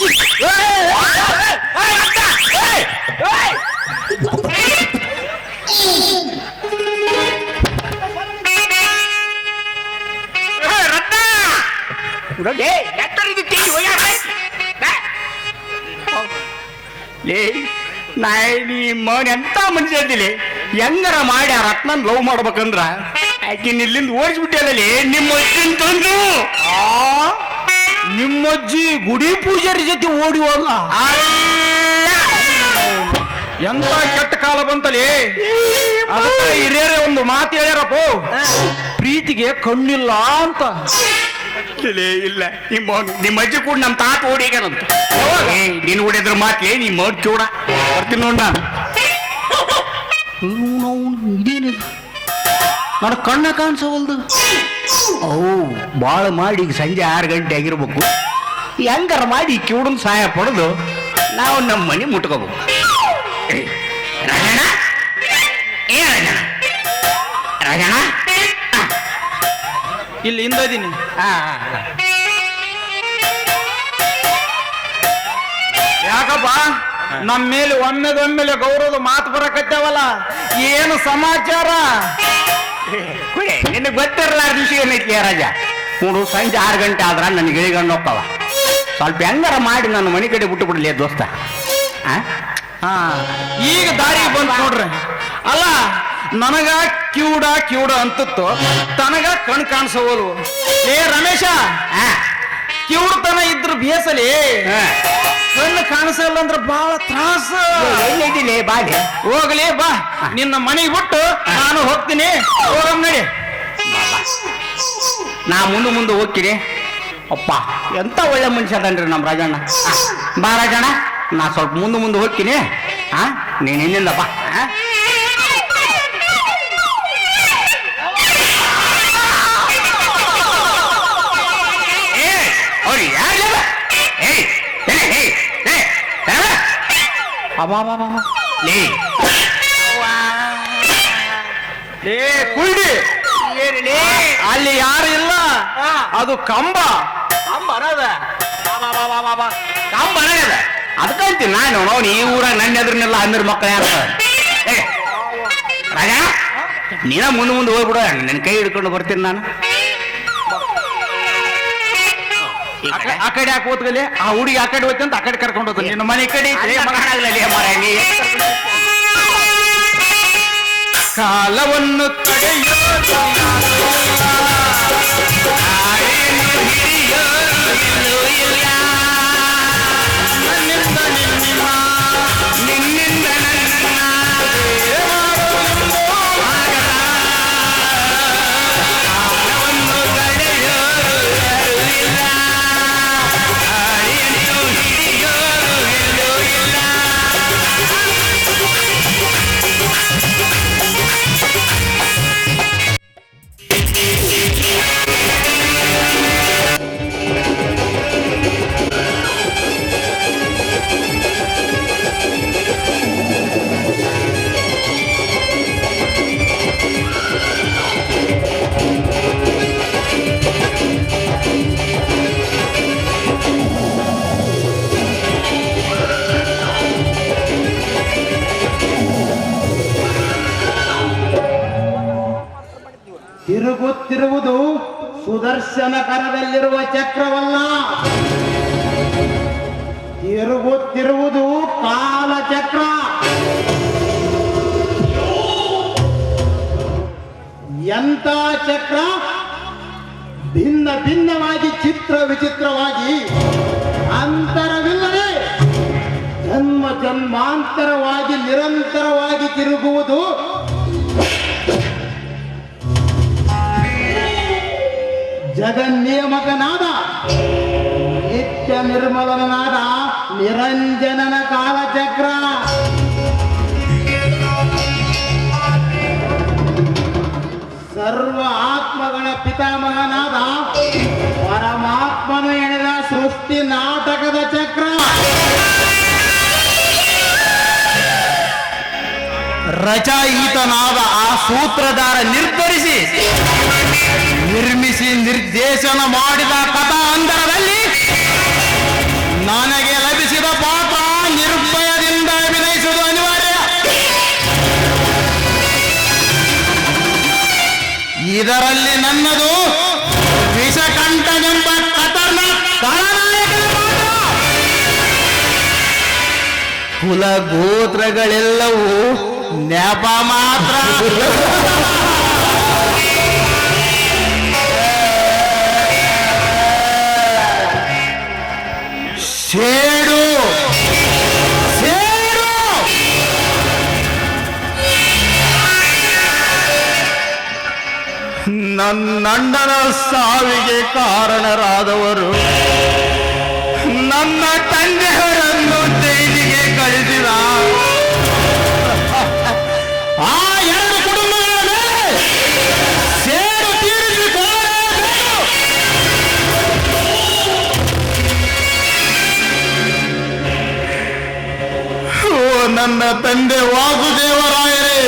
Speaker 6: ನೀ ಮೌನ್ ಎಂತ ಮನುಷ್ಯ ಅಂದಿಲಿ ಹೆಂಗಾರ ಮಾಡಿ ಆ ರತ್ನನ್ ಲವ್ ಮಾಡ್ಬೇಕಂದ್ರ ಆಕಿನ ಇಲ್ಲಿಂದ ಓಡಿಸ್ಬಿಟ್ಟಲ್ಲಿ ನಿಮ್ಮ ಅಜ್ಜಿನ ತಂದು
Speaker 2: ನಿಮ್ಮಜ್ಜಿ ಗುಡಿ ಪೂಜಾರಿ ಜೊತೆ ಓಡಿ ಹೋದ ಎಂತ ಕೆಟ್ಟ ಕಾಲ ಬಂತಲೇ ಅದಕ್ಕ ಹಿರಿಯರೇ ಒಂದು ಮಾತು ಹೇಳ್ಯಾರಪ್ಪ ಪ್ರೀತಿಗೆ ಕಣ್ಣಿಲ್ಲ ಅಂತ
Speaker 6: ಇಲ್ಲ ನಿಮ್ಮ ಅಜ್ಜಿ ಕೂಡ ನಮ್ಮ ತಾತ ಓಡಿಗ್ಯಾನಂತ ನೀನು ಓಡಿದ್ರ ಮಾತ್ಲೇ ನೀ ಮೌನ್ ಚೂಡ ಬರ್ತೀನಿ ನೋಡ್ ನಾನು ಇದೇನಿದು ನನ್ನ ಕಣ್ಣ ಕಾಣಿಸವಲ್ದು ಅವು ಭಾಳ ಮಾಡಿ ಈಗ ಸಂಜೆ 6 ಗಂಟೆ ಆಗಿರ್ಬೇಕು ಹೆಂಗಾರ ಮಾಡಿ ಕಿವುಡನ್ ಸಹಾಯ ಪಡೆದು ನಾವು ನಮ್ಮ ಮನೆ ಮುಟ್ಕೋಬೇಕು ರಾಜಣ್ಣ ಏ ರಾಜಣ್ಣ ರಾಜಣ್ಣ
Speaker 2: ಇಲ್ಲಿ ಹಿಂದದೀನಿ ಯಾಕಪ್ಪ ನಮ್ಮ ಮೇಲೆ ಒಮ್ಮೆದೊಮ್ಮೆಲೆ ಗೌರವದ ಮಾತು ಬರಕತ್ತೇವಲ್ಲ ಏನು ಸಮಾಚಾರ
Speaker 6: ನಿನಗೆ ಗೊತ್ತಿರಲ್ಲ ವಿಷಯ ಏನೈತಿ ರಾಜ ನೋಡು ಸಂಜೆ 6 ಗಂಟೆ ಆದ್ರ ನನಗೆ ಇಳಿಗಂಡು ಹೋಗ್ತಾವ ಸ್ವಲ್ಪ ಹೆಂಗಾರ ಮಾಡಿ ನನ್ನ ಮನೆ ಕಡೆ ಬಿಟ್ಟು ಬಿಡ್ಲಿ ದೋಸ್ತ
Speaker 2: ಈಗ ದಾರಿಗೆ ಬಂತು ನೋಡ್ರಿ
Speaker 4: ಅಲ್ಲ ನನಗ ಕಿವುಡ ಕಿವುಡ ಅಂತತ್ತು ತನಗ ಕಣ್ ಕಾಣಿಸೋವಲ್ವು. ಏ ರಮೇಶ, ಕಿವುಡತನ ಇದ್ರ ಬೇಸಲಿ, ಕಣ್ಣು ಕಾಣಿಸಲ್ಲ ಅಂದ್ರೆ ಬಹಳ ತ್ರಾಸ.
Speaker 6: ಎಲ್ಲಿದ್ದೀನಿ ಬಾಡಿ
Speaker 4: ಹೋಗ್ಲಿ ಬಾ, ನಿನ್ನ ಮನೆಗೆ ಬಿಟ್ಟು ನಾನು ಹೋಗ್ತೀನಿ. ಹೋಗಮ್ ನಡಿ.
Speaker 6: ನಾ ಮುಂದೆ ಹೋಗ್ತೀನಿ. ಅಪ್ಪ ಎಂತ ಒಳ್ಳೆ ಮನುಷ್ಯ ಅದನ್ರಿ ನಮ್ಮ ರಾಜಣ್ಣ. ಬಾ ರಾಜಣ್ಣ, ನಾ ಸ್ವಲ್ಪ ಮುಂದೆ ಹೋಗ್ತೀನಿ. ನೀನ್ ಇನ್ನಿಂದ ಬಾ.
Speaker 4: ಕುಳ್ಳಿ ಅಲ್ಲಿ ಯಾರು ಇಲ್ಲ, ಅದು ಕಂಬ.
Speaker 6: ಅದಕ್ಕಂತೀನಿ ನಾನು ನೋಡಿ ಈ ಊರಾಗ ನನ್ನ ಎದುರಿನೆಲ್ಲ ಅಂದ್ರ ಮಕ್ಕಳು ಯಾರು. ರಾಜ ನೀನ ಮುಂದೆ ಹೋಗ್ಬಿಡು, ನನ್ನ ಕೈ ಹಿಡ್ಕೊಂಡು ಬರ್ತೀನಿ ನಾನು.
Speaker 4: ಆ ಕಡೆ ಯಾಕೆ ಹೋದ್ಗಲಿ, ಆ ಹುಡುಗಿ ಆ ಕಡೆ ಹೋಯ್ತಂತ ಆ ಕಡೆ ಕರ್ಕೊಂಡು ಹೋಗ್ತಾನೆ. ನಿನ್ನ ಮನೆ ಕಡೆ ಕಾಲವನ್ನು
Speaker 7: ತಿರುಗುತ್ತಿರುವುದು ಸುದರ್ಶನ ಕರದಲ್ಲಿರುವ ಚಕ್ರವಲ್ಲ, ತಿರುಗುತ್ತಿರುವುದು ಕಾಲಚಕ್ರ. ಎಂತ ಚಕ್ರ? ಭಿನ್ನ ಭಿನ್ನವಾಗಿ ಚಿತ್ರ ವಿಚಿತ್ರವಾಗಿ ಅಂತರವಿಲ್ಲದೆ ಜನ್ಮ ಜನ್ಮಾಂತರವಾಗಿ ನಿರಂತರವಾಗಿ ತಿರುಗುವುದು ಜಗನ್ನಿಯಮಕನಾದ ನಿತ್ಯ ನಿರ್ಮಲನಾದ ನಿರಂಜನನ ಕಾಲಚಕ್ರ. ಸರ್ವ ಆತ್ಮಗಳ ಪಿತಾಮಹನಾದ ಪರಮಾತ್ಮನು ಎಳೆದ ಸೃಷ್ಟಿ ನಾಟಕದ ಚಕ್ರ.
Speaker 6: ರಚಯಿತನಾದ ಆ ಸೂತ್ರಧಾರ ನಿರ್ಧರಿಸಿ ನಿರ್ಮಿಸಿ ನಿರ್ದೇಶನ ಮಾಡಿದ ಕಥಾಂತರದಲ್ಲಿ ನನಗೆ ಲಭಿಸಿದ ಪಾತ್ರ ನಿರ್ಭಯದಿಂದ ಅಭಿನಯಿಸುವುದು ಅನಿವಾರ್ಯ. ಇದರಲ್ಲಿ ನನ್ನದು ವಿಷಕಂಠನೆಂಬ ಖತರ್ನಾಕ್ ಖಳನಾಯಕನ ಪಾತ್ರ. ಕುಲಗೋತ್ರಗಳೆಲ್ಲವೂ ನೆಪ ಮಾತ್ರ. ಸೇಡು ಸೇಡು ನನ್ನಣ್ಣನ ಸಾವಿಗೆ ಕಾರಣರಾದವರು ನನ್ನ ತಂದೆಯವರನ್ನು ಜೈಲಿಗೆ ಕಳಿಸಿದ ಆ ಎರಡು ಕುಟುಂಬಗಳ ಮೇಲೆ ಸೇಡು ತೀರಿಸಿಕೊಳ್ಳಬೇಕು. ಓ ನನ್ನ ತಂದೆ ವಾಸುದೇವರಾಯರೇ,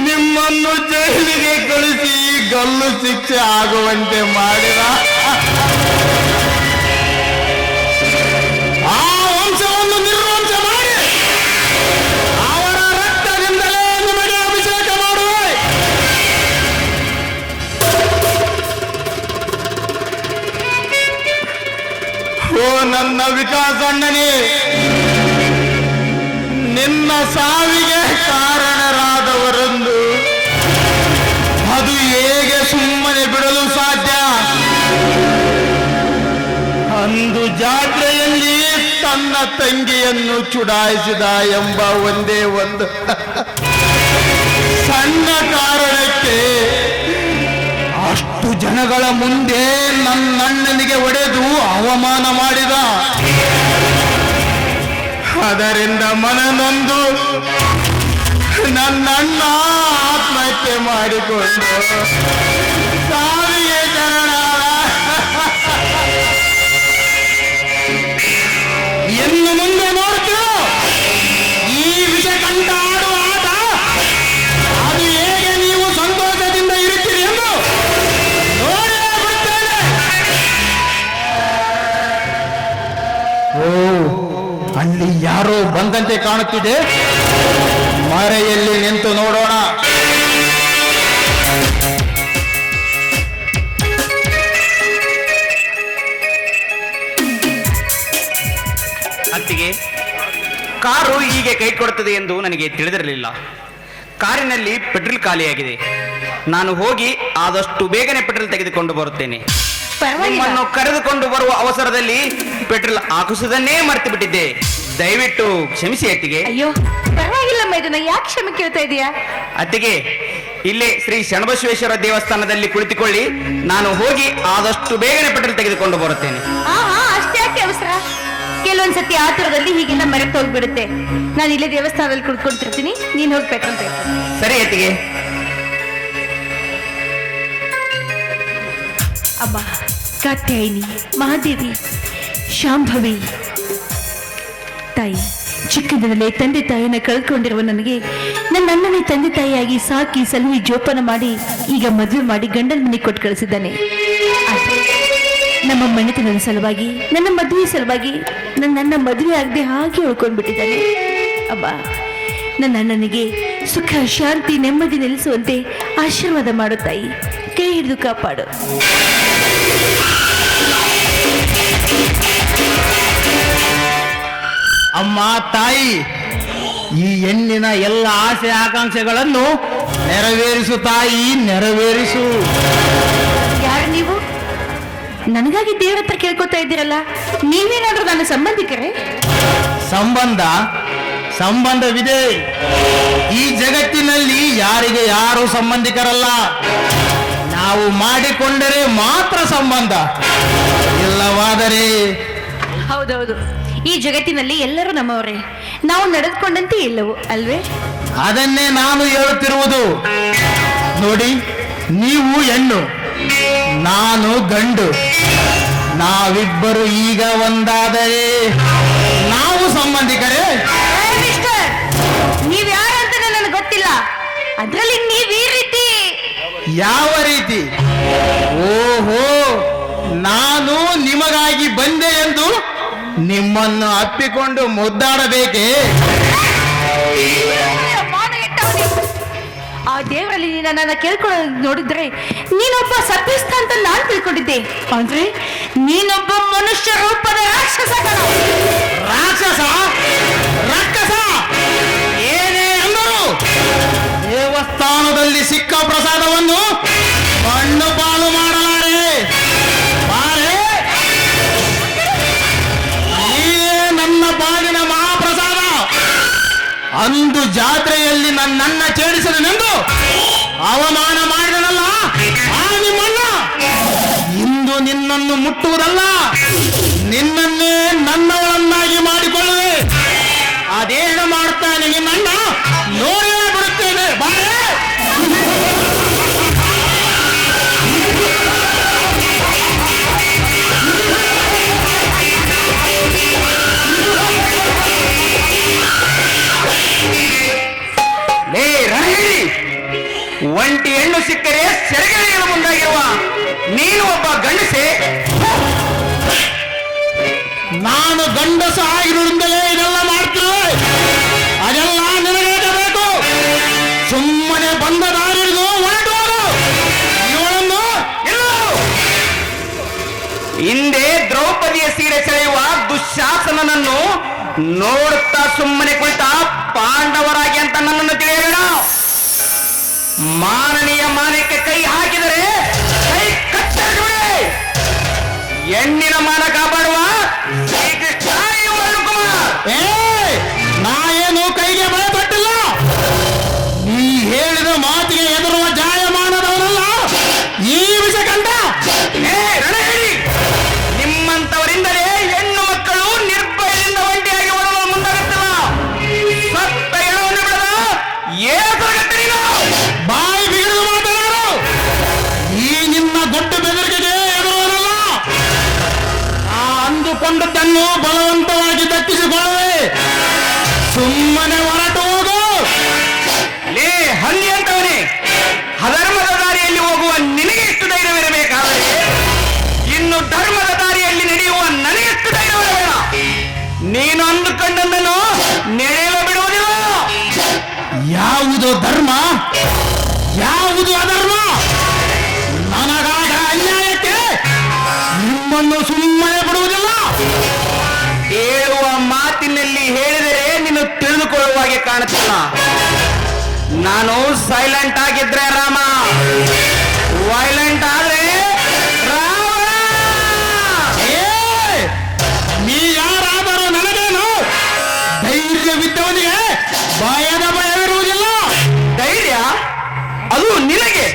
Speaker 6: ನಿಮ್ಮನ್ನು ಜೈಲಿಗೆ ಕಳಿಸಿ ಗಲ್ಲು ಶಿಕ್ಷೆ ಆಗುವಂತೆ ಮಾಡಿದ ಆ ವಂಶವನ್ನು ನಿರ್ವಂಶ ಮಾಡಿ ಅವರ ರಕ್ತದಿಂದಲೇ ನಿಮಗೆ ಅಭಿಷೇಕ ಮಾಡುವೆ. ಓ ನನ್ನ ವಿಕಾಸಣ್ಣನೇ, ನಿನ್ನ ಸಾವಿಗೆ ಕಾರಣರಾದವರೆಂದು ಅದು ಹೇಗೆ ಸುಮ್ಮನೆ ಬಿಡಲು ಸಾಧ್ಯ? ಅಂದು ಜಾತ್ರೆಯಲ್ಲಿ ತನ್ನ ತಂಗಿಯನ್ನು ಚುಡಾಯಿಸಿದ ಎಂಬ ಒಂದೇ ಒಂದು ಸಣ್ಣ ಕಾರಣಕ್ಕೆ ಅಷ್ಟು ಜನಗಳ ಮುಂದೆ ನನ್ನಣ್ಣನಿಗೆ ಒಡೆದು ಅವಮಾನ ಮಾಡಿದ. ಅದರಿಂದ ಮನನೊಂದು ನನ್ನಣ್ಣ ಆತ್ಮಹತ್ಯೆ ಮಾಡಿಕೊಂಡು ಸಾವಿಗೆ ಶರಣಾದ. ಇನ್ನು ಮುಂದೆ ನೋಡ್ತೀರೋ ಈ ವಿಷ ಕಂಡ ಆಡುವ ಆಟ ಅದು ಹೇಗೆ ನೀವು ಸಂತೋಷದಿಂದ ಇರುತ್ತೀರಿ ಎಂದು ನೋಡೇ ಬಿಡ್ತೇನೆ. ಓ, ಅಲ್ಲಿ ಯಾರೋ ಬಂದಂತೆ ಕಾಣುತ್ತಿದೆ. ಮರೆಯಲ್ಲಿ ನಿಂತು ನೋಡೋಣ.
Speaker 4: ಅತ್ತಿಗೆ, ಕಾರು ಹೀಗೆ ಕೈ ಕೊಡುತ್ತದೆ ಎಂದು ನನಗೆ ತಿಳಿದಿರಲಿಲ್ಲ. ಕಾರಿನಲ್ಲಿ ಪೆಟ್ರೋಲ್ ಖಾಲಿಯಾಗಿದೆ. ನಾನು ಹೋಗಿ ಆದಷ್ಟು ಬೇಗನೆ ಪೆಟ್ರೋಲ್ ತೆಗೆದುಕೊಂಡು ಬರುತ್ತೇನೆ. ನಿಮ್ಮನ್ನು ಕರೆದುಕೊಂಡು ಬರುವ ಅವಸರದಲ್ಲಿ ಪೆಟ್ರೋಲ್ ಹಾಕಿಸುವುದನ್ನೇ ಮರೆತು ಬಿಟ್ಟಿದ್ದೆ. ದಯವಿಟ್ಟು ಕ್ಷಮಿಸಿ ಅತ್ತಿಗೆ.
Speaker 3: ಅಯ್ಯೋ ಪರವಾಗಿಲ್ಲ ಮೈದನ, ಯಾಕೆ ಕ್ಷಮೆ ಕೇಳ್ತಾ ಇದೀಯಾ?
Speaker 4: ಅತ್ತಿಗೆ, ಇಲ್ಲೇ ಶ್ರೀ ಶರಣಬಸವೇಶ್ವರ ದೇವಸ್ಥಾನದಲ್ಲಿ ಕುಳಿತುಕೊಳ್ಳಿ. ನಾನು ಹೋಗಿ ಆದಷ್ಟು ಬೇಗನೆ ಪೆಟ್ರೋಲ್ ತೆಗೆದುಕೊಂಡು ಬರುತ್ತೇನೆ.
Speaker 3: ಅಷ್ಟೇ ಯಾಕೆ ಅವಸರ? ಕೆಲವೊಂದ್ಸತಿ ಆತುರದಲ್ಲಿ ಹೀಗೆಲ್ಲ ಮರೆತು ಹೋಗ್ಬಿಡುತ್ತೆ. ನಾನು ಇಲ್ಲೇ ದೇವಸ್ಥಾನದಲ್ಲಿ ಕುಳಿತ್ಕೊಳ್ತಿರ್ತೀನಿ, ನೀನ್ ಹೋಗಿ ಪೆಟ್ರೋಲ್ ತೆಗೆದು.
Speaker 4: ಸರಿ ಅತ್ತಿಗೆ.
Speaker 3: ಅಮ್ಮ, ಕಾತ್ಯಾಯಿನಿ, ಮಹಾದೇವಿ, ಶಾಂಭವಿ ತಾಯಿ, ಚಿಕ್ಕಂದಿನಲ್ಲೇ ತಂದೆ ತಾಯಿಯನ್ನ ಕಳೆದುಕೊಂಡಿರುವ ನನಗೆ ನನ್ನ ಅಣ್ಣನೇ ತಂದೆ ತಾಯಿಯಾಗಿ ಸಾಕಿ ಸಲಹಿ ಜೋಪಾನ ಮಾಡಿ ಈಗ ಮದುವೆ ಮಾಡಿ ಗಂಡನ ಮನೆಗೆ ಕೊಟ್ಟು ಕಳಿಸಿದ್ದಾನೆ. ಆದ್ರೆ ನಮ್ಮ ಮನೆತನದ ಸಲುವಾಗಿ, ನನ್ನ ಮದುವೆ ಸಲುವಾಗಿ ನನ್ನ ಮದುವೆ ಆಗದೆ ಹಾಗೆ ಉಳ್ಕೊಂಡ್ಬಿಟ್ಟಿದ್ದಾನೆ. ಅಬ್ಬ, ನನ್ನ ಅಣ್ಣನಿಗೆ ಸುಖ ಶಾಂತಿ ನೆಮ್ಮದಿ ನೆಲೆಸುವಂತೆ ಆಶೀರ್ವಾದ ಮಾಡು ತಾಯಿ, ಕೈ ಹಿಡಿದು ಕಾಪಾಡು.
Speaker 6: ಅಮ್ಮ ತಾಯಿ, ಈ ಹೆಣ್ಣಿನ ಎಲ್ಲ ಆಸೆ ಆಕಾಂಕ್ಷೆಗಳನ್ನು ನೆರವೇರಿಸು ತಾಯಿ, ನೆರವೇರಿಸು.
Speaker 3: ಯಾರು ನೀವು? ನನಗಾಗಿ ದೇವ್ರ ಹತ್ರ ಕೇಳ್ಕೊತಾ ಇದ್ದೀರಲ್ಲ, ನೀವೇನಾದ್ರೂ ನನ್ನ ಸಂಬಂಧಿಕರೇ?
Speaker 6: ಸಂಬಂಧವಿದೆ. ಈ ಜಗತ್ತಿನಲ್ಲಿ ಯಾರಿಗೆ ಯಾರು ಸಂಬಂಧಿಕರಲ್ಲ. ನಾವು ಮಾಡಿಕೊಂಡರೆ ಮಾತ್ರ ಸಂಬಂಧ, ಇಲ್ಲವಾದರೆ
Speaker 3: ಹೌದೌದು, ಈ ಜಗತ್ತಿನಲ್ಲಿ ಎಲ್ಲರೂ ನಮ್ಮವರೇ, ನಾವು ನಡೆದುಕೊಂಡಂತೆ ಇಲ್ಲವು ಅಲ್ವೇ?
Speaker 6: ಅದನ್ನೇ ನಾನು ಹೇಳುತ್ತಿರುವುದು. ನೋಡಿ, ನೀವು ಹೆಣ್ಣು, ನಾನು ಗಂಡು. ನಾವಿಬ್ಬರು ಈಗ ಒಂದಾದರೆ ನಾವು ಸಂಬಂಧಿಕರೇ.
Speaker 3: ಮಿಸ್ಟರ್, ನೀವ್ ಯಾರಂತ ನನಗೆ ಗೊತ್ತಿಲ್ಲ. ಅದ್ರಲ್ಲಿ ನೀವ್ ಈ ರೀತಿ
Speaker 6: ಯಾವ ರೀತಿ? ಓಹೋ, ನಾನು ನಿಮಗಾಗಿ ಬಂದೆ ಎಂದು ನಿಮ್ಮನ್ನು ಅಪ್ಪಿಕೊಂಡು ಮುದ್ದಾಡಬೇಕೇ?
Speaker 3: ಆ ದೇವರಲ್ಲಿ ನನ್ನ ಕೇಳ್ಕೊಳ್ಳೋ ನೋಡಿದ್ರೆ ನೀನೊಬ್ಬ ಸತ್ಯಸ್ಥ ಅಂತ ನಾನು ತಿಳ್ಕೊಂಡಿದ್ದೆ. ಅಂದ್ರೆ ನೀನೊಬ್ಬ ಮನುಷ್ಯ ರೂಪದ ರಾಕ್ಷಸ ಕಣ.
Speaker 6: ರಾಕ್ಷಸ, ರಾಕ್ಷಸ ಏನೇ ಅಂದರು ದೇವಸ್ಥಾನದಲ್ಲಿ ಸಿಕ್ಕ ಪ್ರಸಾದವನ್ನು ಮಣ್ಣು ಪಾಲು ಮಾಡಲಾರೆ. ಬಾರೆ, ನೀನೇ ನನ್ನ ಪಾಲಿನ ಮಹಾಪ್ರಸಾದ. ಅಂದು ಜಾತ್ರೆಯಲ್ಲಿ ನನ್ನನ್ನ ಛೇಡಿಸಲೆಂದು ಅವಮಾನ ಮಾಡಿದನಲ್ಲ ಆ ನಿಮ್ಮಣ್ಣ, ಇಂದು ನಿನ್ನನ್ನು ಮುಟ್ಟುವುದಲ್ಲ, ನಿನ್ನನ್ನೇ ನನ್ನವಳನ್ನಾಗಿ ಮಾಡಿಕೊಳ್ಳುವೆ. ಅದೇನು ಮಾಡ್ತಾನೆ ನಿನ್ನಣ್ಣ ನೋಡೇ ಬಿಡುತ್ತೇನೆ. ಬಾರೆ,
Speaker 4: ಒಂಟಿ ಹೆಣ್ಣು ಸಿಕ್ಕರೆ ಸೆರೆಗೆಳೆಯಲು ಮುಂದಾಗಿರುವ ನೀನು ಒಬ್ಬ ಗಂಡಸೆ.
Speaker 6: ನಾನು ಗಂಡಸ ಆಗಿರುವುದರಿಂದಲೇ ಇದೆಲ್ಲ ಮಾಡ್ತೀವಿ. ಅದೆಲ್ಲ ನಿನಗೆ ಬೇಕು. ಸುಮ್ಮನೆ ಬಂದ ದಾರಿಗೂ ಹೊರಟೋರು. ಇವಳನ್ನು
Speaker 4: ಹಿಂದೆ ದ್ರೌಪದಿಯ ಸೀರೆ ಸೆಳೆಯುವ ದುಶ್ಯಾಸನನನ್ನು ನೋಡುತ್ತಾ ಸುಮ್ಮನೆ ಕುಳಿತ ಪಾಂಡವರಾಗಿ ಅಂತ ನನ್ನನ್ನು ತಿಳಿಯಬೇಡ. ಮಾನನೀಯ ಮಾನಕ್ಕೆ ಕೈ ಹಾಕಿದರೆ ಕೈ ಕತ್ತರಿಸುವೆ. ಹೆಣ್ಣಿನ ಮಾನ ಕಾಪಾಡುವ ಶ್ರೀಕೃಷ್ಣ ಕುಮಾರ್.
Speaker 6: ನಾ ಏನು ಕೈಗೆ ಭಯಪಟ್ಟಿಲ್ಲ. ನೀ ಹೇಳಿದ ಮಾತಿಗೆ ಎದುರುವ ಜಾಯಮಾನದವನಲ್ಲ ಈ ವಿಷ ಕಂಡ.
Speaker 4: ರಣಹೇಳಿ, ನಿಮ್ಮಂತವರಿಂದಲೇ ಹೆಣ್ಣು ಮಕ್ಕಳು ನಿರ್ಭಯದಿಂದ ಒಂಟಿಯಾಗಿ ಓಡಲು ಮುಂದಾಗುತ್ತಿಲ್ಲ. ಸತ್ತ ಹೆಣವನ್ನು ಬಿಡದ ಏಕಗಟ್ಟರಿನ
Speaker 6: ಬಾಯಿ ಬಿಗಿದು ಮಾತನಾಡು. ಈ ನಿನ್ನ ದೊಡ್ಡ ಬೆದರಿಕೆಗೆ ಎದುರುವನಲ್ಲ. ಆ ಅಂದುಕೊಂಡದ್ದನ್ನು ಬಲವಂತವಾಗಿ ದಕ್ಕಿಸಿಕೊಳ್ಳುವೆ. ಸುಮ್ಮನೆ ಹೊರಟು ಹೋಗು.
Speaker 4: ಲೇ ಹಲ್ಲಿ ಅಂತವನೇ, ಅಧರ್ಮದ ದಾರಿಯಲ್ಲಿ ಹೋಗುವ ನಿನಗೆ ಎಷ್ಟು ಧೈರ್ಯವಿರಬೇಕಾದರೆ ಇನ್ನು ಧರ್ಮದ ದಾರಿಯಲ್ಲಿ ನಡೆಯುವ ನನಗೆಷ್ಟು ಧೈರ್ಯವಿರಬೇಡ. ನೀನು ಅಂದುಕೊಂಡದ್ದನ್ನು ನಡೆಯಲು ಬಿಡುವುದಿಲ್ಲ.
Speaker 6: ಯಾವುದು ಧರ್ಮ, ಯಾವುದು ಅಧರ್ಮ? ನನಗಾದ ಅನ್ಯಾಯಕ್ಕೆ ನಿಮ್ಮನ್ನು ಸುಮ್ಮನೆ ಬಿಡುವುದಿಲ್ಲ.
Speaker 4: ಹೇಳುವ ಮಾತಿನಲ್ಲಿ ಹೇಳಿದರೆ ನೀನು ತಿಳಿದುಕೊಳ್ಳುವ ಹಾಗೆ ಕಾಣುತ್ತಿಲ್ಲ. ನಾನು ಸೈಲೆಂಟ್ ಆಗಿದ್ರೆ ರಾಮ, ವೈಲೆಂಟ್ ಆದ್ರೆ ರಾವಣ.
Speaker 6: ನೀ ಯಾರಾದರೂ ನನಗೇನು? ಧೈರ್ಯವಿದ್ದವನಿಗೆ ಭಯದ ಭಯವಿರುವುದಿಲ್ಲ.
Speaker 4: ಧೈರ್ಯ ಅದು ನಿನಗೆ.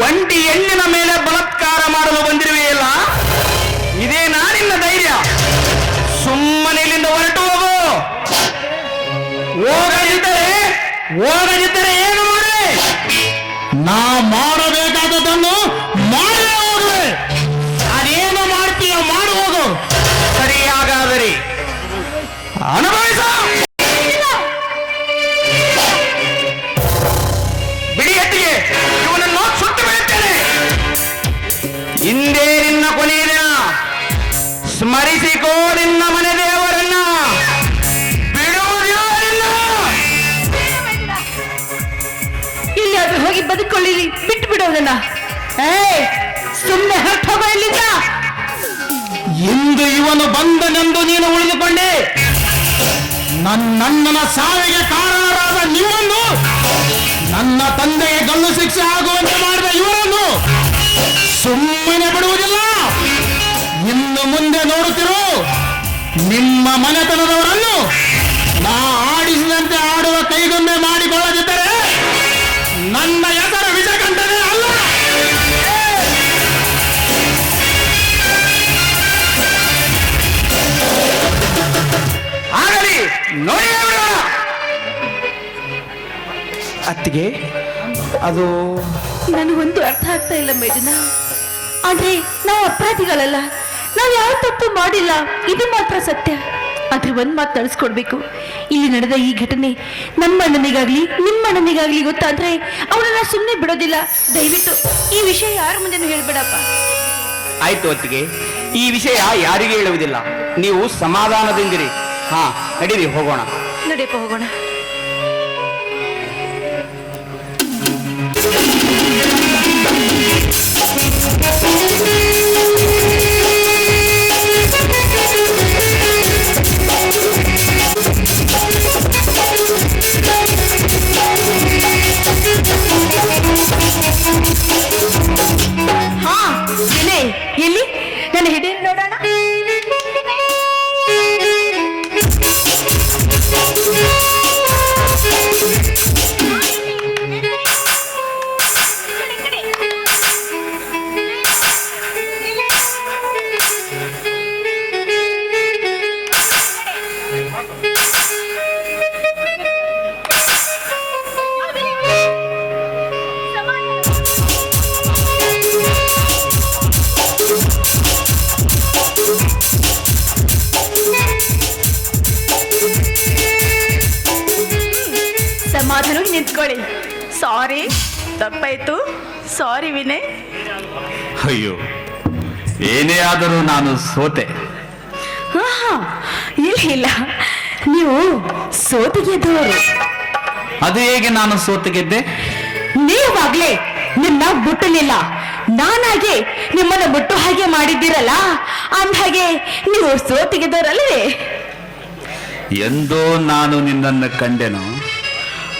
Speaker 4: ಒಂಟಿ ಹೆಣ್ಣಿನ ಮೇಲೆ ಬಲಾತ್ಕಾರ ಮಾಡಲು ಬಂದಿರುವೆಯಲ್ಲ, ಇದೇ ನಾನಿನ್ನ ಧೈರ್ಯ. ಸುಮ್ಮನೆ ಇಲ್ಲಿಂದ ಹೊರಟು ಹೋಗು. ಹೋಗದಿದ್ದರೆ ಏನು ಮಾಡಿ?
Speaker 6: ನಾ ಮಾಡಬೇಕಾದದನ್ನು ಮಾಡೇ ಹೋಗುವೆ. ಅದೇನು ಮಾಡ್ತೀಯ ಮಾಡು ಹೋಗು.
Speaker 4: ಸರಿ, ಹಾಗಾದರೆ ಅನುಭವಿಸ. ಬಿಡಿ ಎತ್ತಿಗೆ, ಇವನನ್ನು ಸುಟ್ಟು ಬಿಡುತ್ತೇನೆ. ಹಿಂದೆ ನಿನ್ನ ಕೊನೆಯ ದಿನ. ಸ್ಮರಿಸಿಕೋ ನಿನ್ನ ಮನೆ ದೇವರನ್ನ. ಬಿಡುವುದಿಲ್ಲ ನಿನ್ನ.
Speaker 5: ಇಲ್ಲಿ ಅದು ಹೋಗಿ ಬದುಕೊಳ್ಳಿರಿ, ಬಿಟ್ಟು ಬಿಡೋದನ್ನ. ಸುಮ್ಮನೆ ಹೊರಟೋಗ ಇಲ್ಲಿಂದ.
Speaker 6: ಇಂದು ಇವನು ಬಂದನೆಂದು ನೀನು ಉಳಿದುಕೊಂಡೆ. ನನ್ನಣ್ಣನ ಸಾವಿಗೆ ಕಾರಣರಾದ ನಿಮ್ಮನ್ನು, ನನ್ನ ತಂದೆಗೆ ಗಲ್ಲು ಶಿಕ್ಷೆ ಆಗುವಂತೆ ಮಾಡಿದ ಇವರನ್ನು ಸುಮ್ಮನೆ ಬಿಡುವುದಿಲ್ಲ. ಇನ್ನು ಮುಂದೆ ನೋಡುತ್ತಿರೋ ನಿಮ್ಮ ಮನೆತನದವರನ್ನು ನಾ ಆಡಿಸಿದಂತೆ ಆಡುವ ಕೈಗೊಮ್ಮೆ ಮಾಡಿಕೊಳ್ಳದಿದ್ದರೆ ನನ್ನ ಹೆಸರು ವಿಷಕಂಠನೇ ಅಲ್ಲ.
Speaker 4: ಆಗಲಿ, ನೋಡಿ ಬಿಡೋಣ. ಅತ್ತಿಗೆ, ಅದು
Speaker 3: ನನಗೊಂದು ಅರ್ಥ ಆಗ್ತಾ ಇಲ್ಲ ಮೇಡನ. ಆದ್ರೆ ನಾವು ಅಪರಾಧಿಗಳಲ್ಲ, ನಾವು ಯಾವ ತಪ್ಪು ಮಾಡಿಲ್ಲ, ಇದು ಮಾತ್ರ ಸತ್ಯ. ಆದ್ರೆ ಒಂದ್ ಮಾತು ತಿಳಿಸ್ಕೊಡ್ಬೇಕು. ಇಲ್ಲಿ ನಡೆದ ಈ ಘಟನೆ ನಮ್ಮ ಅಣ್ಣನಿಗಾಗ್ಲಿ ನಿಮ್ಮ ಅಣ್ಣನಿಗಾಗ್ಲಿ ಗೊತ್ತಾದ್ರೆ ಅವನನ್ನ ಸುಮ್ಮನೆ ಬಿಡೋದಿಲ್ಲ. ದಯವಿಟ್ಟು ಈ ವಿಷಯ ಯಾರ ಮುಂದೆನೂ ಹೇಳ್ಬೇಡಪ್ಪ.
Speaker 4: ಆಯ್ತು ಅತ್ತಿಗೆ, ಈ ವಿಷಯ ಯಾರಿಗೂ ಹೇಳುವುದಿಲ್ಲ. ನೀವು ಸಮಾಧಾನದಿಂದಿರಿ. ಹಾ, ನಡೀರಿ, ಹೋಗೋಣ.
Speaker 3: ನಡೆಯಪ್ಪ, ಹೋಗೋಣ. ಹಾ, ಎಲ್ಲಿ ನನ್ನ ಹಿಡಿಯ ನೋಡೋಣ. ಸಮಾಧಾನವಾಗಿ ನಿಂತ್ಕೊಳ್ಳಿ. ಸಾರಿ, ತಪ್ಪಾಯ್ತು. ಸಾರಿ ವಿನಯ್.
Speaker 6: ಅಯ್ಯೋ, ಏನೇ ಆದರೂ ನಾನು ಸೋತೆ.
Speaker 3: ಇಲ್ಲ, ನೀವು ಸೋತು ಗೆದ್ದವರು.
Speaker 6: ಅದು ಹೇಗೆ ನಾನು ಸೋತು ಗೆದ್ದೆ?
Speaker 3: ನೀವಾಗ್ಲೇ ನಿನ್ನ ಮುಟ್ಟಲಿಲ್ಲ, ನಾನಾಗೆ ನಿಮ್ಮನ್ನ ಮುಟ್ಟು ಹಾಗೆ ಮಾಡಿದ್ದೀರಲ್ಲ, ಅಂದ ಹಾಗೆ ನೀವು ಸೋತು ಗೆದ್ದವರಲ್ಲವೇ?
Speaker 6: ಎಂದೋ ನಾನು ನಿನ್ನನ್ನು ಕಂಡೆನು,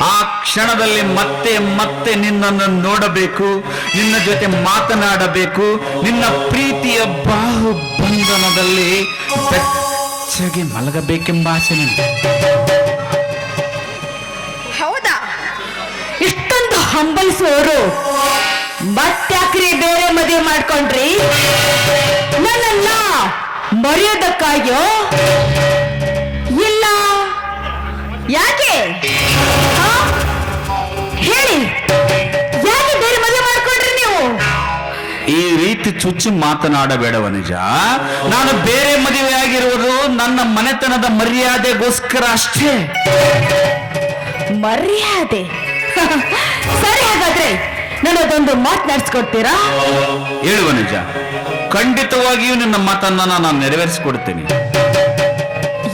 Speaker 6: ಆ ಕ್ಷಣದಲ್ಲಿ ಮತ್ತೆ ಮತ್ತೆ ನಿನ್ನನ್ನು ನೋಡಬೇಕು, ನಿನ್ನ ಜೊತೆ ಮಾತನಾಡಬೇಕು, ನಿನ್ನ ಪ್ರೀತಿಯ ಬಾಹು ಬಂಧನದಲ್ಲಿ ಬೆಚ್ಚಗೆ ಮಲಗಬೇಕೆಂಬ ಆಸೆ ನನಗೆ.
Speaker 5: ಹೌದಾ? ಇಷ್ಟೊಂದು ಹಂಬಲಿಸುವವರು ಮತ್ತ್ಯಾಕ್ರಿ ಬೇರೆ ಮದುವೆ ಮಾಡ್ಕೊಂಡ್ರಿ? ನನ್ನನ್ನ ಮರೆಯೋದಕ್ಕಾಗ್ಯೋ ಇಲ್ಲ ಯಾಕೆ? ಆ? ಹೇಳಿ, ಯಾಕೆ ಬೇರೆ ಮದುವೆ ಮಾಡ್ಕೊಂಡ್ರಿ ನೀವು?
Speaker 6: ಈ ರೀತಿ ಚುಚ್ಚಿ ಮಾತನಾಡಬೇಡ ವನಜ. ನಾನು ಬೇರೆ ಮದುವೆಯಾಗಿರುವುದು ನನ್ನ ಮನೆತನದ ಮರ್ಯಾದೆಗೋಸ್ಕರ ಅಷ್ಟೇ.
Speaker 5: ಮರ್ಯಾದೆ? ಸರಿ, ಹಾಗಾದ್ರೆ ನನ್ನದೊಂದು ಮಾತನಾಡಿಸ್ಕೊಡ್ತೀರಾ?
Speaker 6: ಹೇಳು ವನಜ, ಖಂಡಿತವಾಗಿಯೂ ನಿನ್ನ ಮಾತನ್ನ ನಾನು ನೆರವೇರಿಸಿಕೊಡ್ತೇನೆ.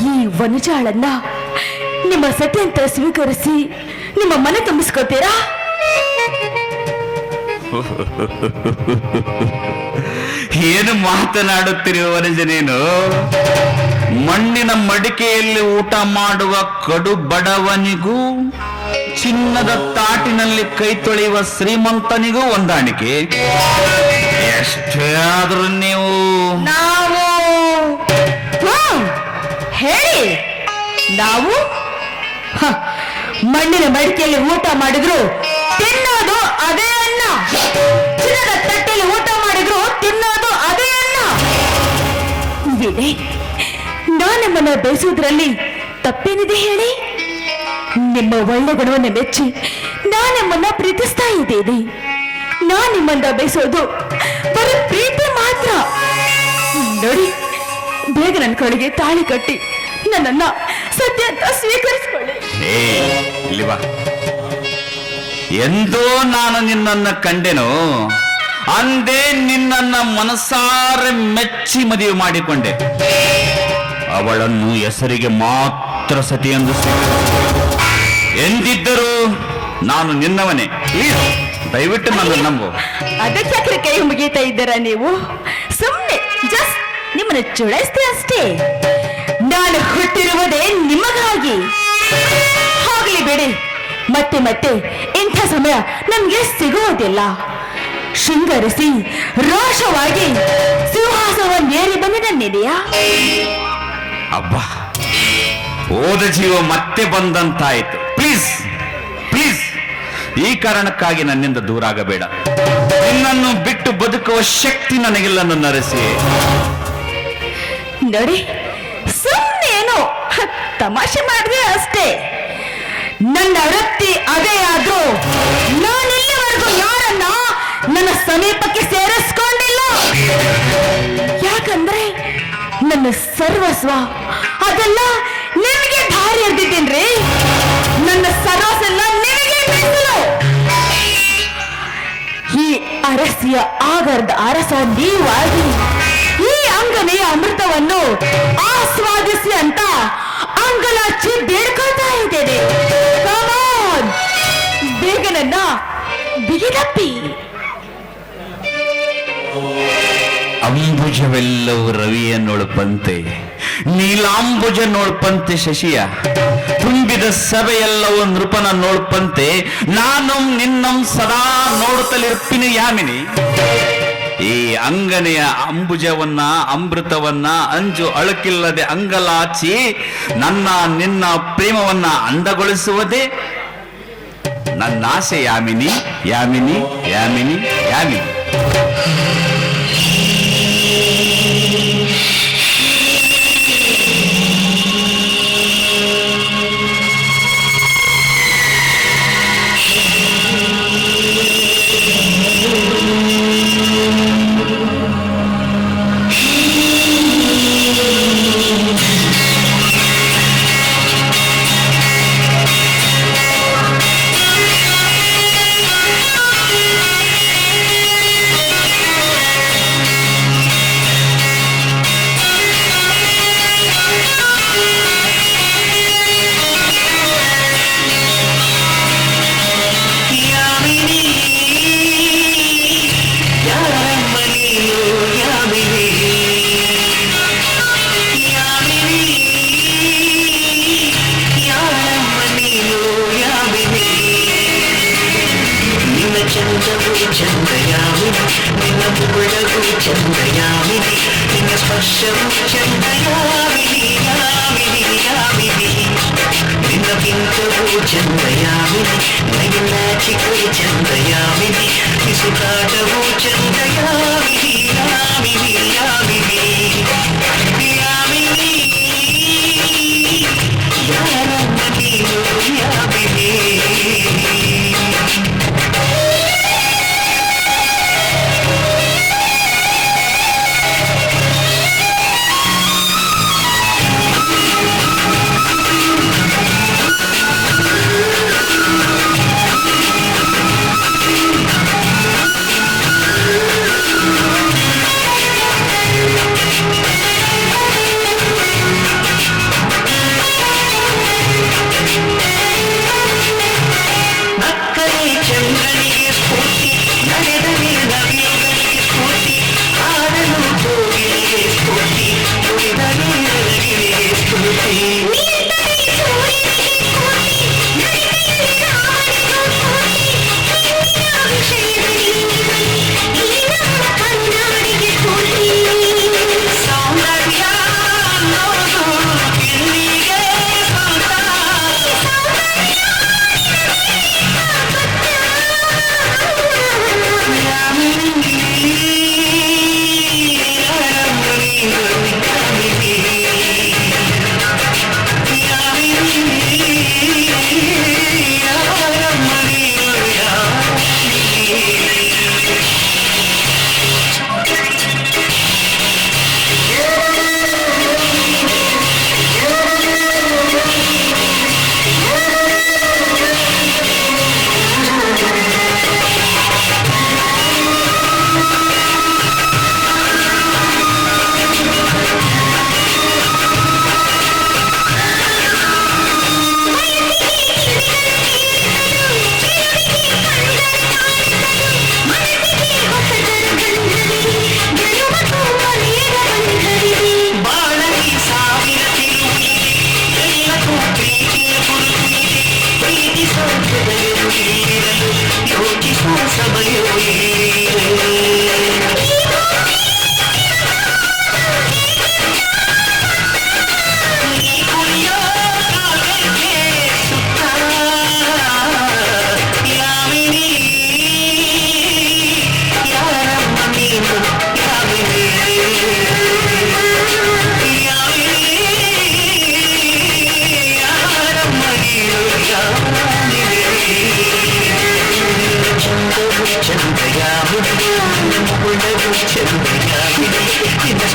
Speaker 5: ಈ ವನಜಾಳನ್ನ ನಿಮ್ಮ ಸತಿ ಅಂತ ಸ್ವೀಕರಿಸಿ ನಿಮ್ಮ ಮನೆ ತುಂಬಿಸ್ಕೊತೀರಾ?
Speaker 6: ಏನು ಮಾತನಾಡುತ್ತೀರಿ ವನಜ ನೀನು? ಮಣ್ಣಿನ ಮಡಿಕೆಯಲ್ಲಿ ಊಟ ಮಾಡುವ ಕಡು ಬಡವನಿಗೂ ಚಿನ್ನದ ತಾಟಿನಲ್ಲಿ ಕೈ ತೊಳೆಯುವ ಶ್ರೀಮಂತನಿಗೂ ಹೊಂದಾಣಿಕೆ. ಎಷ್ಟೇ ಆದ್ರೂ ನೀವು
Speaker 5: ನಾವು ಹೇಳಿ, ನಾವು ಹ, ಮಣ್ಣಿನ ಮಡಿಕೆಯಲ್ಲಿ ಊಟ ಮಾಡಿದ್ರು ತಿನ್ನೋದು ಅದೇ ಅನ್ನ, ಚಿನ್ನದ ತಟ್ಟೆಯಲ್ಲಿ ಊಟ ಮಾಡಿದ್ರು ತಿನ್ನೋದು ಅದೇ ಅನ್ನ. ವಿನಯ್, ನಾನು ನಿಮ್ಮನ್ನ ಬಯಸುವುದರಲ್ಲಿ ತಪ್ಪೇನಿದೆ ಹೇಳಿ? ನಿಮ್ಮ ಒಳ್ಳೆ ಗುಣವನ್ನು ಮೆಚ್ಚಿ ನಾನು ನಿಮ್ಮನ್ನ ಪ್ರೀತಿಸ್ತಾ ಇದ್ದೇನೆ. ನಾನು ನಿಮ್ಮನ್ನ ಬಯಸೋದು ಬರೀ ಪ್ರೀತಿ ಮಾತ್ರ. ನೋಡಿ, ಬೇಗ ನನ್ನ ಕಡೆಗೆ ತಾಳಿ ಕಟ್ಟಿ ನನ್ನನ್ನ ಸತ್ಯ ಅಂತ ಸ್ವೀಕರಿಸಿಕೊಳ್ಳಿ.
Speaker 6: ಇಲ್ಲಿ ಬಾ. ಎಂದೋ ನಾನು ನಿನ್ನನ್ನು ಕಂಡೆನು, ಅಂದೇ ನಿನ್ನನ್ನ ಮನಸಾರೆ ಮೆಚ್ಚಿ ಮದುವೆ ಮಾಡಿಕೊಂಡೆ. ಅವಳನ್ನು ಹೆಸರಿಗೆ ಮಾತ್ರ ಸತಿ ಎಂದು ಎಂದಿದ್ದರೂ ನಾನು ನಿನ್ನವನೇ. ಪ್ಲೀಸ್ ದಯವಿಟ್ಟು ನನ್ನ ನಂಬು.
Speaker 5: ಅದಕ್ಕೆ ಕೈ ಮುಗೀತಾ ಇದ್ದೀರಾ ನೀವು? ಸುಮ್ಮನೆ ಜಸ್ಟ್ ನಿಮ್ಮನ್ನ ಚುಡಾಯಿಸ್ತೆ ಅಷ್ಟೇ. ನಾನು ಹುಟ್ಟಿರುವುದೇ ನಿಮಗಾಗಿ. ಹೋಗ್ಲಿ ಬಿಡಿ, ಮತ್ತೆ ಮತ್ತೆ ಇಂಥ ಸಮಯ ನಮ್ಗೆ ಸಿಗುವುದಿಲ್ಲ. ಶೃಂಗರಿಸಿ ರೋಷವಾಗಿ ಸಿಂಹಾಸವನ್ನೇರಿ ಬಂದು ನನ್ನಿದೆಯಾ?
Speaker 6: ಅಬ್ಬಾ, ಹೋದ ಜೀವ ಮತ್ತೆ ಬಂದಂತಾಯಿತು. ಪ್ಲೀಸ್ ಪ್ಲೀಸ್, ಈ ಕಾರಣಕ್ಕಾಗಿ ನನ್ನಿಂದ ದೂರ ಆಗಬೇಡ. ನಿನ್ನನ್ನು ಬಿಟ್ಟು ಬದುಕುವ ಶಕ್ತಿ ನನಗಿಲ್ಲ ನನ್ನ ಅರಸಿ.
Speaker 5: ನೋಡಿ, ಸುಮ್ಮನೇನು ತಮಾಷೆ ಮಾಡಿದ್ರೆ ಅಷ್ಟೇ. ನನ್ನ ವೃತ್ತಿ ಅದೇ ಆದ್ರೂ ನಾನಿಲ್ಲಿವರೆಗೂ ಯಾರನ್ನ ನನ್ನ ಸಮೀಪಕ್ಕೆ ಸೇರಿಸ್ಕೊಂಡಿಲ್ಲ. ಯಾಕಂದ್ರೆ ನನ್ನ ಸರ್ವಸ್ವ ಅದೆಲ್ಲ ನಿಮಗೆ ದಾರಿ ಎರೆದಿದ್ದೀನ್ರಿ. ನನ್ನ ಸರ್ವಸ್ವ ಎಲ್ಲ ನಿಮಗೆ ಮೀಸಲು. ಈ ಅರಸಿಯ ಆಗರದ ಅರಸ ನೀವಾಗಿ ಈ ಅಂಗನೆಯ ಅಮೃತವನ್ನು ಆಸ್ವಾದಿಸಿ ಅಂತ ಅಂಗಲಾಚಿ ಬೇಡ್ಕೊಳ್ತಾ ಇದ್ದೇನೆ. Come on, ಬೇಗ ನನ್ನ ಬಿಗಿದಪ್ಪಿ.
Speaker 6: ಅಂಬುಜವೆಲ್ಲವೂ ರವಿಯನ್ನೊಳಪಂತೆ, ನೀಲಾಂಬುಜ ನೋಳ್ಪಂತೆ ಶಶಿಯ, ತುಂಬಿದ ಸಭೆಯೆಲ್ಲವೂ ನೃಪನ ನೋಳ್ಪಂತೆ, ನಾನು ನಿನ್ನಂ ಸದಾ ನೋಡುತ್ತಲಿರ್ತೀನಿ ಯಾಮಿನಿ. ಈ ಅಂಗನೆಯ ಅಂಬುಜವನ್ನ ಅಮೃತವನ್ನ ಅಂಜು ಅಳುಕಿಲ್ಲದೆ ಅಂಗಲಾಚಿ ನನ್ನ ನಿನ್ನ ಪ್ರೇಮವನ್ನ ಅಂದಗೊಳಿಸುವುದೇ ನನ್ನ ಆಸೆ ಯಾಮಿನಿ, ಯಾಮಿನಿ, ಯಾಮಿನಿ, ಯಾಮಿನಿ.
Speaker 8: ಚಂದವು ಚಂದಯಾಮಿನಿ ನಿನ್ನ ಮುಗುಳವು ಚಂದಯಾಮಿನಿ ನಿನ್ನ ಸ್ಪರ್ಶವು ಚಂದಯಾಮಿನಿ ಯಾಮಿನಿ ಯಾಮಿನಿ ನಿನ್ನ ಪಿಂಕವು ಚಂದಯಾಮಿನಿ ನಿನ್ನ ನಾಚಿಕೆಯು ಚಂದಯಾಮಿನಿ ಬಿಸುಕಾಟವು ಚಂದಯಾಮಿನಿ ಯಾಮಿನಿ ಯಾಮಿನಿ ಯಾಮಿನಿ ಯಾರಮ್ಮ ನೀನು ಯಾಮಿನಿ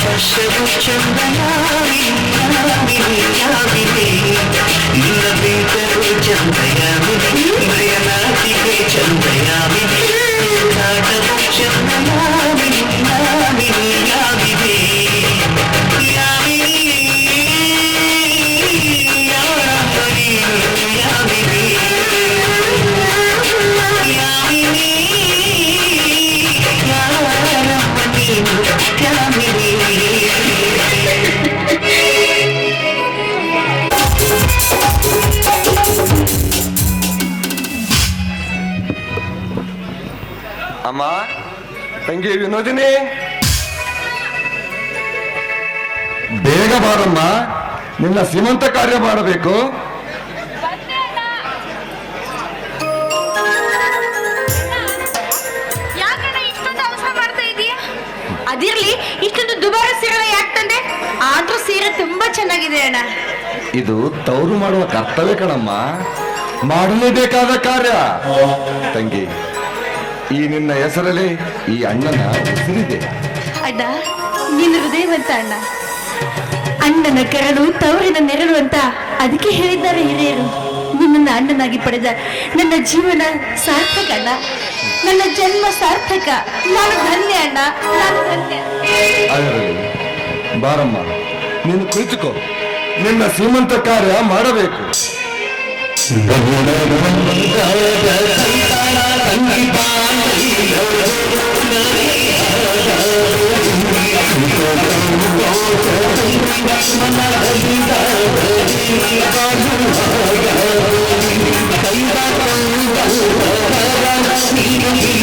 Speaker 8: ಸ್ಪರ್ಶವು ಚಂದಯಾಮಿನಿ ನಿನ್ನ ಬೇಕರು ಚಂದಯಾಮಿನಿ ಮರೆಯಲಾತಿಗೆ ಚಂದಯಾಮಿನಿ ಕಾಟವು ಚಂದಯಾಮಿನಿ ಯಾಮಿನಿ ಯಾಮಿನಿ ಯಾಮಿನಿ ಯಾಮಿನಿ ಯಾಮಿನಿ ಯಾಮಿನಿ
Speaker 2: ಅಮ್ಮ, ತಂಗಿ ವಿನೋದಿನಿ, ಬೇಗ ಬಾರಮ್ಮ, ನಿನ್ನ ಸೀಮಂತ ಕಾರ್ಯ ಮಾಡಬೇಕು.
Speaker 5: ಅದಿರ್ಲಿ, ಇಷ್ಟೊಂದು ದುಬಾರಿ ಸೀರೆ ಯಾಕೆ ತಂದೆ? ಆದ್ರೂ ಸೀರೆ ತುಂಬಾ ಚೆನ್ನಾಗಿದೆ ಅಣ್ಣ.
Speaker 2: ಇದು ತವರು ಮಾಡುವ ಕರ್ತವ್ಯ ಕಣಮ್ಮ, ಮಾಡಲೇಬೇಕಾದ ಕಾರ್ಯ. ತಂಗಿ, ಈ ನಿನ್ನ ಹೆಸರಲ್ಲಿ ಈ ಅಣ್ಣನ ಹೆಸರಿದೆ.
Speaker 3: ಅಣ್ಣ, ನೀನು ಹೃದಯವಂತ ಅಣ್ಣ. ಅಣ್ಣನ ಕರಳು ತವರಿನ ನೆರಳು ಅಂತ ಅದಕ್ಕೆ ಹೇಳಿದ್ದಾರೆ ಹಿರಿಯರು. ನಿನ್ನನ್ನು ಅಣ್ಣನಾಗಿ ಪಡೆದ ನನ್ನ ಜೀವನ ಸಾರ್ಥಕ ಅಣ್ಣ, ನನ್ನ ಜನ್ಮ ಸಾರ್ಥಕ. ನಾನು ಧನ್ಯ ಅಣ್ಣ, ನಾನು ಧನ್ಯ.
Speaker 2: ಅದರಲ್ಲಿ ಬಾರಮ್ಮ, ನೀನು ಕುಳಿತುಕೋ, ನಿನ್ನ ಸೀಮಂತ ಕಾರ್ಯ ಮಾಡಬೇಕು.
Speaker 8: ಕೈದ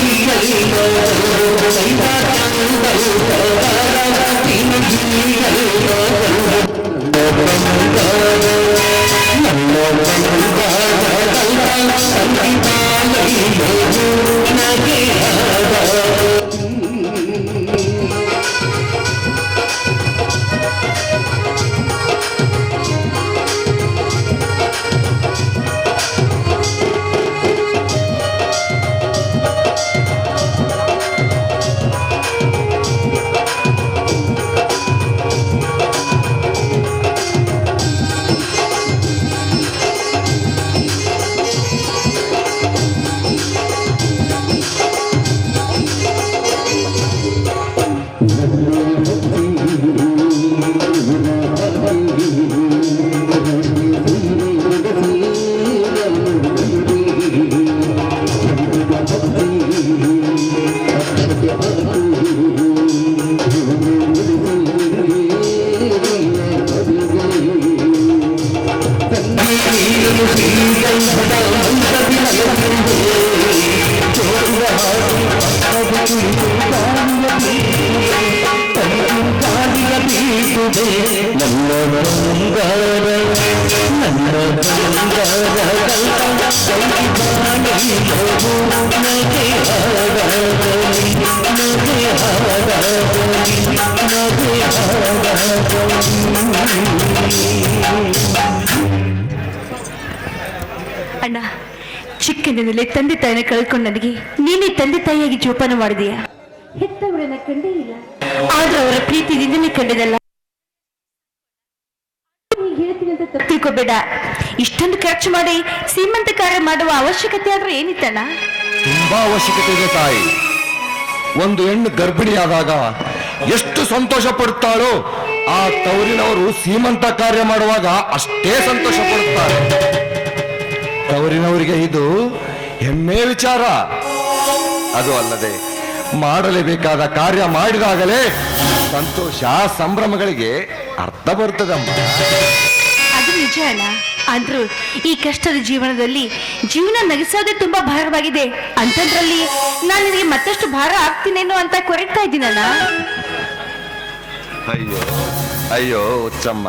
Speaker 5: ಅಣ್ಣ, ಚಿಕ್ಕಂದಿನಲ್ಲಿ ತಂದೆ ತಾಯಿನ ಕಳ್ಕೊಂಡು ನನಗೆ ನೀನೇ ತಂದೆ ತಾಯಿಯಾಗಿ ಜೋಪಾನ ಮಾಡಿದೀಯ. ಹೆತ್ತವರನ್ನ ಕಂಡೇ ಇಲ್ಲ, ಆದ್ರೂ ಅವರ ಪ್ರೀತಿಯಿಂದಲೇ ಕಂಡಿದಲ್ಲ. ಹೇಳ್ತೀನಿ ಅಂತ ತಪ್ಪು ತಿಳ್ಕೊಬೇಡ. ಇಷ್ಟೊಂದು ಖರ್ಚು ಮಾಡಿ ಸೀಮಂತ ಕಾರ್ಯ ಮಾಡುವ ಅವಶ್ಯಕತೆ ಆದ್ರೂ ಏನಿತ್ತಣ್ಣ?
Speaker 2: ತುಂಬಾ ಅವಶ್ಯಕತೆ ಇದೆ ತಾಯಿ. ಒಂದು ಹೆಣ್ಣು ಗರ್ಭಿಣಿಯಾದಾಗ ಎಷ್ಟು ಸಂತೋಷ ಪಡುತ್ತಾಳೋ ಆ ತವರಿನವರು ಸೀಮಂತ ಕಾರ್ಯ ಮಾಡುವಾಗ ಅಷ್ಟೇ ಸಂತೋಷ ಪಡುತ್ತಾರೆ. ತವರಿನವರಿಗೆ ಇದು ಹೆಮ್ಮೆ ವಿಚಾರ. ಅದು ಅಲ್ಲದೆ ಮಾಡಲೇಬೇಕಾದ ಕಾರ್ಯ ಮಾಡಿದಾಗಲೇ ಸಂತೋಷ ಸಂಭ್ರಮಗಳಿಗೆ ಅರ್ಥ ಬರ್ತದಮ್ಮ.
Speaker 5: ಅದು ನಿಜ ಅಣ್ಣ. ಆದ್ರೂ ಈ ಕಷ್ಟದ ಜೀವನದಲ್ಲಿ ಜೀವನ ನಗಿಸೋದೇ ತುಂಬಾ ಭಾರವಾಗಿದೆ. ಅಂತಂದ್ರಲ್ಲಿ ನಾನು ನಿನಗೆ ಮತ್ತಷ್ಟು ಭಾರ ಆಗ್ತೀನೇನೋ ಅಂತ ಕೊರಗ್ತಾ ಇದ್ದೀನಣ್ಣ.
Speaker 2: ಅಯ್ಯೋ ಅಯ್ಯೋ ಹುಚ್ಚಮ್ಮ,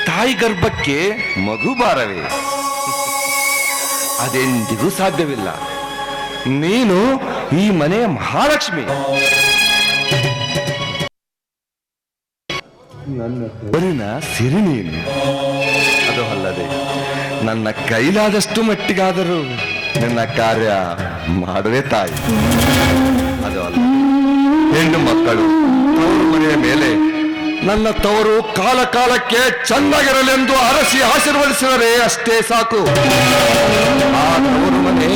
Speaker 2: ತಾಯಿ ಗರ್ಭಕ್ಕೆ ಮಗು ಭಾರವೇ? ಅದೆಂದಿಗೂ ಸಾಧ್ಯವಿಲ್ಲ. ನೀನು ಈ ಮನೆಯ ಮಹಾಲಕ್ಷ್ಮಿ. ನನ್ನ ತವರಿನ ಸಿರಿ ನೀನು. ಅದು ಅಲ್ಲದೆ ನನ್ನ ಕೈಲಾದಷ್ಟು ಮಟ್ಟಿಗಾದರೂ ನನ್ನ ಕಾರ್ಯ ಮಾಡುವೆ ತಾಯಿ. ಅದು ಅಲ್ಲ, ಹೆಣ್ಣು ಮಕ್ಕಳು ತವರು ಮನೆಯ ಮೇಲೆ ನನ್ನ ತವರು ಕಾಲ ಕಾಲಕ್ಕೆ ಚೆನ್ನಾಗಿರಲೆಂದು ಅರಸಿ ಆಶೀರ್ವದಿಸಿದರೆ ಅಷ್ಟೇ ಸಾಕು. ಆ ತವರು ಮನೆ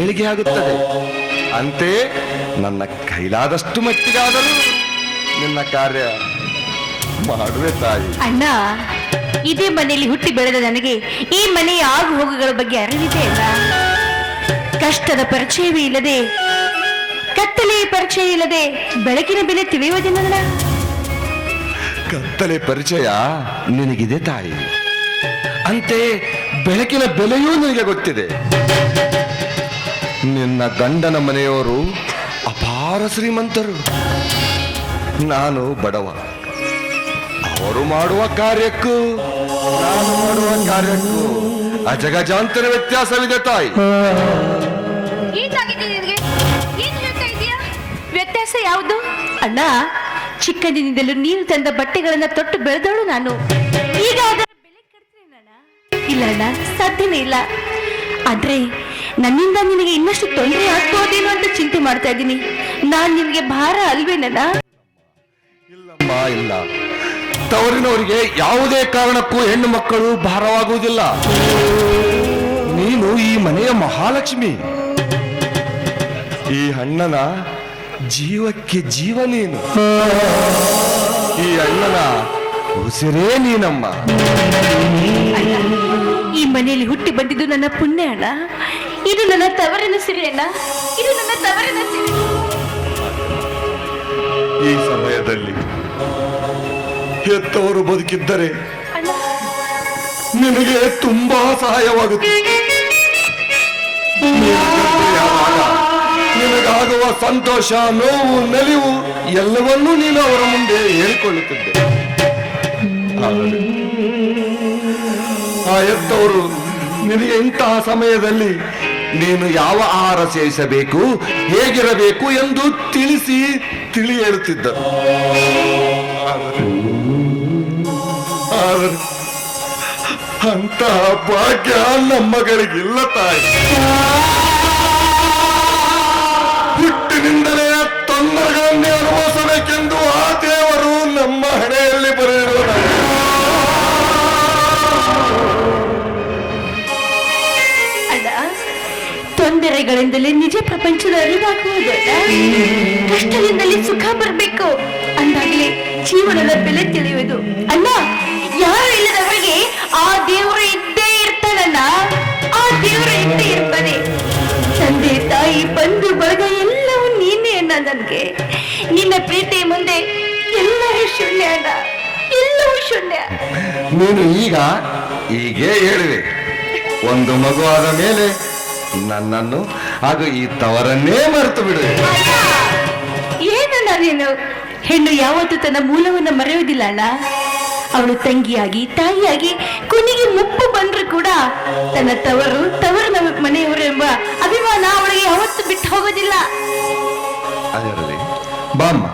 Speaker 2: ಏಳಿಗೆ ಆಗುತ್ತದೆ. ಅಂತೆ ನನ್ನ ಕೈಲಾದಷ್ಟು ಮಟ್ಟಿಗಾದರೂ ನಿನ್ನ ಕಾರ್ಯ ಮಾಡುವೆ ತಾಯಿ.
Speaker 5: ಅಣ್ಣ, ಇದೇ ಮನೆಯಲ್ಲಿ ಹುಟ್ಟಿ ಬೆಳೆದ ನನಗೆ ಈ ಮನೆಯ ಆಗು ಹೋಗುಗಳ ಬಗ್ಗೆ ಅರಿವಿದೆ ಅಲ್ಲ. ಕಷ್ಟದ ಪರಿಚಯವೇ ಇಲ್ಲದೆ, ಕತ್ತಲೆಯ ಪರಿಚಯ ಇಲ್ಲದೆ ಬೆಳಕಿನ ಬೆಲೆ ತಿಳಿಯುವುದಿಲ್ಲ.
Speaker 2: ಕತ್ತಲೆ ಪರಿಚಯ ನಿನಗಿದೆ ತಾಯಿ, ಅಂತೆ ಬೆಳಕಿನ ಬೆಲೆಯೂ ನಿನಗೆ ಗೊತ್ತಿದೆ. ನಿನ್ನ ಗಂಡನ ಮನೆಯವರು ಅಪಾರ ಶ್ರೀಮಂತರು, ನಾನು ಬಡವ. ಅವರು ಮಾಡುವ ಕಾರ್ಯಕ್ಕೂ ನಾನು ಮಾಡುವ ಕಾರ್ಯಕ್ಕೂ ಅಜಗಜಾಂತರ ವ್ಯತ್ಯಾಸವಿದೆ ತಾಯಿ.
Speaker 5: ವ್ಯತ್ಯಾಸ ಯಾವುದು ಅಣ್ಣ? ಚಿಕ್ಕಂದಿನಿಂದಲೂ ನೀನು ತಂದ ಬಟ್ಟೆಗಳನ್ನ ತೊಟ್ಟು ಬೆಳೆದವಳು ನಾನು. ಈಗ ಅದರ ಬೆಲೆ ಕಟ್ತೀನಣ್ಣ? ಇಲ್ಲ ಅಣ್ಣ, ಸಾಧ್ಯನೇ ಇಲ್ಲ. ಆದ್ರೆ ನನ್ನಿಂದ ನಿನಗೆ ಇನ್ನಷ್ಟು ತೊಂದರೆ ಆಗ್ಬೋದೇನೋ ಅಂತ ಚಿಂತೆ ಮಾಡ್ತಾ ಇದ್ದೀನಿ. ನಾನ್ ನಿನಗೆ ಭಾರ ಅಲ್ವೇನಣ್ಣ?
Speaker 2: ಇಲ್ಲಮ್ಮ, ಇಲ್ಲ. ತವರಿನವರಿಗೆ ಯಾವುದೇ ಕಾರಣಕ್ಕೂ ಹೆಣ್ಣು ಮಕ್ಕಳು ಭಾರವಾಗುವುದಿಲ್ಲ. ನೀನು ಈ ಮನೆಯ ಮಹಾಲಕ್ಷ್ಮಿ. ಈ ಅಣ್ಣನ ಜೀವಕ್ಕೆ ಜೀವ ನೀನು. ಈ ಅಣ್ಣನ ಉಸಿರೇ ನೀನಮ್ಮ.
Speaker 5: ಈ ಮನೆಯಲ್ಲಿ ಹುಟ್ಟಿ ಬಂದಿದ್ದು ನನ್ನ ಪುಣ್ಯ ಅಣ್ಣ. ಇದು ನನ್ನ ತವರಿನ ಸಿರಿ ಅಣ್ಣ, ಇದು ನನ್ನ ತವರಿನ ಸಿರಿ.
Speaker 2: ಈ ಸಮಯದಲ್ಲಿ ಹೆತ್ತವರು ಬದುಕಿದ್ದರೆ ನಿನಗೆ ತುಂಬಾ ಸಹಾಯವಾಗುತ್ತೆ. ನಿನಗಾಗುವ ಸಂತೋಷ, ನೋವು, ನಲಿವು ಎಲ್ಲವನ್ನೂ ನೀನು ಅವರ ಮುಂದೆ ಹೇಳಿಕೊಳ್ಳುತ್ತಿದ್ದೆ. ಆದರೆ ಆ ಹೆತ್ತವರು ನಿನಗೆ ಇಂತಹ ಸಮಯದಲ್ಲಿ ನೀನು ಯಾವ ಆಹಾರ ಸೇವಿಸಬೇಕು, ಹೇಗಿರಬೇಕು ಎಂದು ತಿಳಿ ಹೇಳುತ್ತಿದ್ದರು. ಆದರೆ ಅಂತಹ ಭಾಗ್ಯ ನಮ್ಮಗಳಿಗಿಲ್ಲ ತಾಯಿ. ಹುಟ್ಟಿನಿಂದಲೇ ತೊಂದರೆಗಳನ್ನೇ ಅನುಭವಿಸಬೇಕೆಂದು ಆ ದೇವರು ನಮ್ಮ ಹಣೆಯಲ್ಲಿ ಬರೆದಿರುವ
Speaker 5: ತೊಂದರೆಗಳಿಂದಲೇ ನಿಜ ಪ್ರಪಂಚದ ಅರಿವಾಗುವುದು. ಕಷ್ಟದಿಂದಲೇ ಸುಖ ಬರಬೇಕು ಅಂದಾಗಲೇ ಜೀವನದ ಬೆಲೆ ತಿಳಿಯುವುದು ಅಣ್ಣ. ಯಾರು ಇಲ್ಲದವರಿಗೆ ಆ ದೇವರು ಇದ್ದೇ ಇರ್ತಾನಲ್ಲ, ಆ ದೇವರು ಇದ್ದೇ ಇರ್ತಾನೆ. ತಂದೆ ತಾಯಿ ನನ್ಗೆ. ನಿನ್ನ ಪ್ರೀತಿ ಮುಂದೆ ಎಲ್ಲವೂ ಶೂನ್ಯ ಅಣ್ಣ, ಎಲ್ಲವೂ ಶೂನ್ಯ.
Speaker 2: ನೀನು ಹೀಗೇ ಹೇಳಿದೆ. ಒಂದು ಮಗು ಆದ ಮೇಲೆ ನನ್ನನ್ನು ಹಾಗೂ ಈ ತವರನ್ನೇ ಮರೆತು ಬಿಡು.
Speaker 5: ಏನಣ್ಣ ನೀನು? ಹೆಣ್ಣು ಯಾವತ್ತೂ ತನ್ನ ಮೂಲವನ್ನ ಮರೆಯುವುದಿಲ್ಲ ಅಣ್ಣ. ಅವಳು ತಂಗಿಯಾಗಿ ತಾಯಿಯಾಗಿ ಕೊನೆಗೆ ಮುಪ್ಪು ಬಂದ್ರು ಕೂಡ ತನ್ನ ತವರು ಮನೆಯವರು ಎಂಬ ಅಭಿಮಾನ ಅವಳಿಗೆ ಯಾವತ್ತೂ ಬಿಟ್ಟು ಹೋಗೋದಿಲ್ಲ.
Speaker 2: ಅದರಲ್ಲಿ ಬಾಮ್ಮ.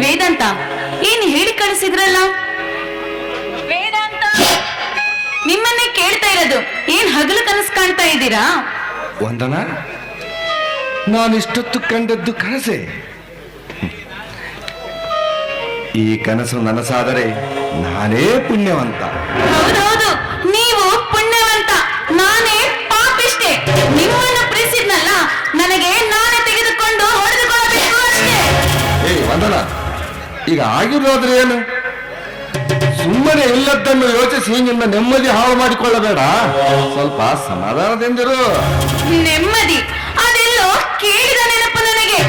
Speaker 3: ವೇದಾಂತ, ಏನ್ ಹೇಳಿ ಕಳಿಸಿದ್ರಲ್ಲ? ವೇದಾಂತ, ನಿಮ್ಮನ್ನೇ ಕೇಳ್ತಾ ಇರೋದು. ಏನ್ ಹಗಲು ಕನಸು ಕಾಣ್ತಾ ಇದ್ದೀರಾ?
Speaker 2: ವಂದನಾ, ನಾನಿಷ್ಟೊತ್ತು ಕಂಡದ್ದು ಕನಸೆ. ಈ ಕನಸು ನನಸಾದರೆ ನಾನೇ ಪುಣ್ಯವಂತ.
Speaker 3: ಹೌದೌದು, ನೀವು ಪುಣ್ಯವಂತ, ನಾನೇ ಪಾಪಿಷ್ಟೆ. ನಿಮ್ಮನ್ನು ಪ್ರೀತಿಸಿದ್ನಲ್ಲ, ನನಗೆ ನಾನೇ ತೆಗೆದುಕೊಂಡು ಹೊಡೆದುಕೊಳ್ಳಬೇಕು ಅಷ್ಟೇ.
Speaker 2: ವಂದನಾ, ಈಗ ಆಗಿರೋದ್ರೆ ಏನು? ಸುಮ್ಮನೆ ಇಲ್ಲದ್ದನ್ನು ಯೋಚಿಸಿ ನಿನ್ನ ನೆಮ್ಮದಿ ಹಾಳು ಮಾಡಿಕೊಳ್ಳಬೇಡ. ಸ್ವಲ್ಪ ಸಮಾಧಾನದಿಂದಿರು.
Speaker 3: ನೆಮ್ಮದಿ ಅದೆಲ್ಲೋ ಕೇಳಿದ ನೆನಪು ನನಗೆ.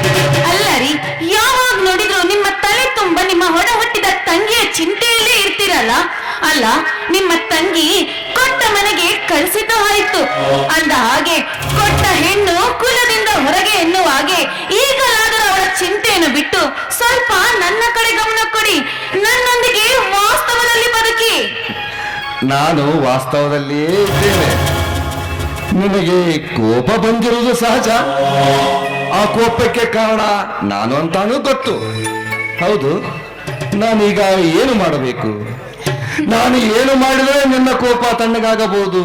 Speaker 3: ಅಲ್ಲ ರೀ, ಯಾವಾಗ ನೋಡಿದ್ರು ನಿಮ್ಮ ತಲೆ ತುಂಬ ನಿಮ್ಮ ಹೊಡ ಹುಟ್ಟಿದ ತಂಗಿಯ ಚಿಂತೆಯಲ್ಲೇ ಇರ್ತೀರಲ್ಲ. ಅಲ್ಲ, ನಿಮ್ಮ ತಂಗಿ ಕೊಟ್ಟ ಮನೆಗೆ ಕಳಿಸಿದ್ದು ಆಯ್ತು ಅಂದ ಹಾಗೆ ಕೊಟ್ಟ ಹೆಣ್ಣು ಕುಲದಿಂದ ಹೊರಗೆ ಎನ್ನುವ ಹಾಗೆ ಈಗಲಾದರೂ ಅವಳ ಚಿಂತೆಯನ್ನು ಬಿಟ್ಟು ಸ್ವಲ್ಪ ನನ್ನ ಕಡೆ ಗಮನ ಕೊಡಿ. ನನ್ನೊಂದಿಗೆ ವಾಸ್ತವದಲ್ಲಿ ಬದುಕಿ.
Speaker 2: ನಾನು ವಾಸ್ತವದಲ್ಲಿಯೇ ಇದ್ದೇನೆ. ನಿನಗೆ ಕೋಪ ಬಂದಿರುವುದು ಸಹಜ. ಆ ಕೋಪಕ್ಕೆ ಕಾರಣ ನಾನು ಅಂತಾನೂ ಗೊತ್ತು. ಹೌದು, ನಾನೀಗ ಏನು ಮಾಡಬೇಕು? ನಾನು ಏನು ಮಾಡಿದರೆ ನಿನ್ನ ಕೋಪ ತಣ್ಣಗಾಗಬಹುದು?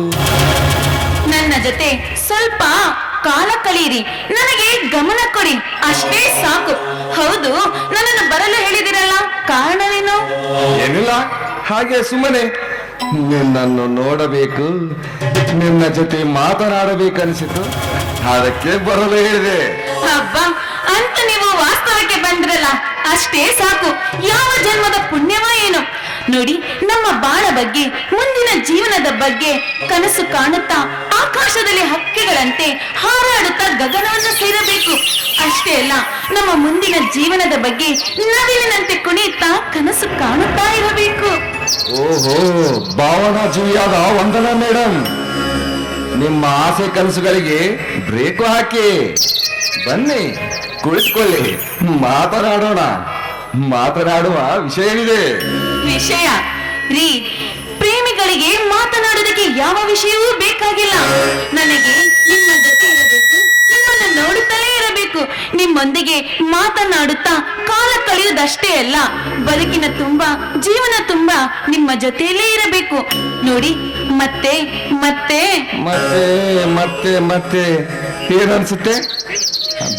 Speaker 3: ನನ್ನ ಜೊತೆ ಸ್ವಲ್ಪ ಕಾಲ ಕಳೆಯಿರಿ, ನನಗೆ ಗಮನ ಕೊಡಿ, ಅಷ್ಟೇ ಸಾಕು. ಹೌದು, ನನ್ನನ್ನು ಬರಲು ಹೇಳಿದಿರಲ್ಲ, ಕಾರಣವೇನು?
Speaker 2: ಏನಿಲ್ಲ, ಹಾಗೆ ಸುಮ್ಮನೆ ನಿನ್ನನ್ನು ನೋಡಬೇಕು, ನಿನ್ನ ಜೊತೆ ಮಾತನಾಡಬೇಕನ್ಸಿತು, ಅದಕ್ಕೆ ಬರಲು ಹೇಳಿದೆ.
Speaker 3: ಹಬ್ಬ, ಅಂತ ನೀವು ವಾಸ್ತವಕ್ಕೆ ಬಂದ್ರಲ್ಲ, ಅಷ್ಟೇ ಸಾಕು. ಯಾವ ಜನ್ಮದ ಪುಣ್ಯವ ಏನು? ನೋಡಿ, ನಮ್ಮ ಬಾಳ ಬಗ್ಗೆ, ಮುಂದಿನ ಜೀವನದ ಬಗ್ಗೆ ಕನಸು ಕಾಣುತ್ತಾ ಆಕಾಶದಲ್ಲಿ ಹಕ್ಕಿಗಳಂತೆ ಹಾರಾಡುತ್ತಾ ಗಗನವನ್ನು ಸೇರಬೇಕು. ಅಷ್ಟೇ ಅಲ್ಲ, ನಮ್ಮ ಮುಂದಿನ ಜೀವನದ ಬಗ್ಗೆ ನವಿಲಿನಂತೆ ಕುಣಿಯುತ್ತಾ ಕನಸು ಕಾಣುತ್ತಾ ಇರಬೇಕು.
Speaker 2: ಓಹೋ, ಭಾವನಾ ಜೀವಿಯಾದ ವಂದನಾ ಮೇಡಮ್, ನಿಮ್ಮ ಆಸೆ ಕನಸುಗಳಿಗೆ ಬ್ರೇಕು ಹಾಕಿ ಬನ್ನಿ, ಕುಳಿತುಕೊಳ್ಳಿ, ಮಾತನಾಡೋಣ. ಮಾತನಾಡುವ ವಿಷಯವಿದೆ.
Speaker 3: ವಿಷಯ ರೀ, ಪ್ರೇಮಿಗಳಿಗೆ ಮಾತನಾಡೋದಕ್ಕೆ ಯಾವ ವಿಷಯವೂ ಬೇಕಾಗಿಲ್ಲ. ನನಗೆ ನಿಮ್ಮ ಜೊತೆ ಇರಬೇಕು, ನಿಮ್ಮನ್ನು ನೋಡುತ್ತಲೇ ಇರಬೇಕು, ನಿಮ್ಮೊಂದಿಗೆ ಮಾತನಾಡುತ್ತಾ ಕಾಲ ಕಳೆಯುವುದಷ್ಟೇ ಅಲ್ಲ, ಬದುಕಿನ ತುಂಬಾ, ಜೀವನ ತುಂಬಾ ನಿಮ್ಮ ಜೊತೆಯಲ್ಲೇ ಇರಬೇಕು. ನೋಡಿ, ಮತ್ತೆ ಮತ್ತೆ
Speaker 2: ಮತ್ತೆ ಮತ್ತೆ ಮತ್ತೆ ಏನನ್ಸುತ್ತೆ?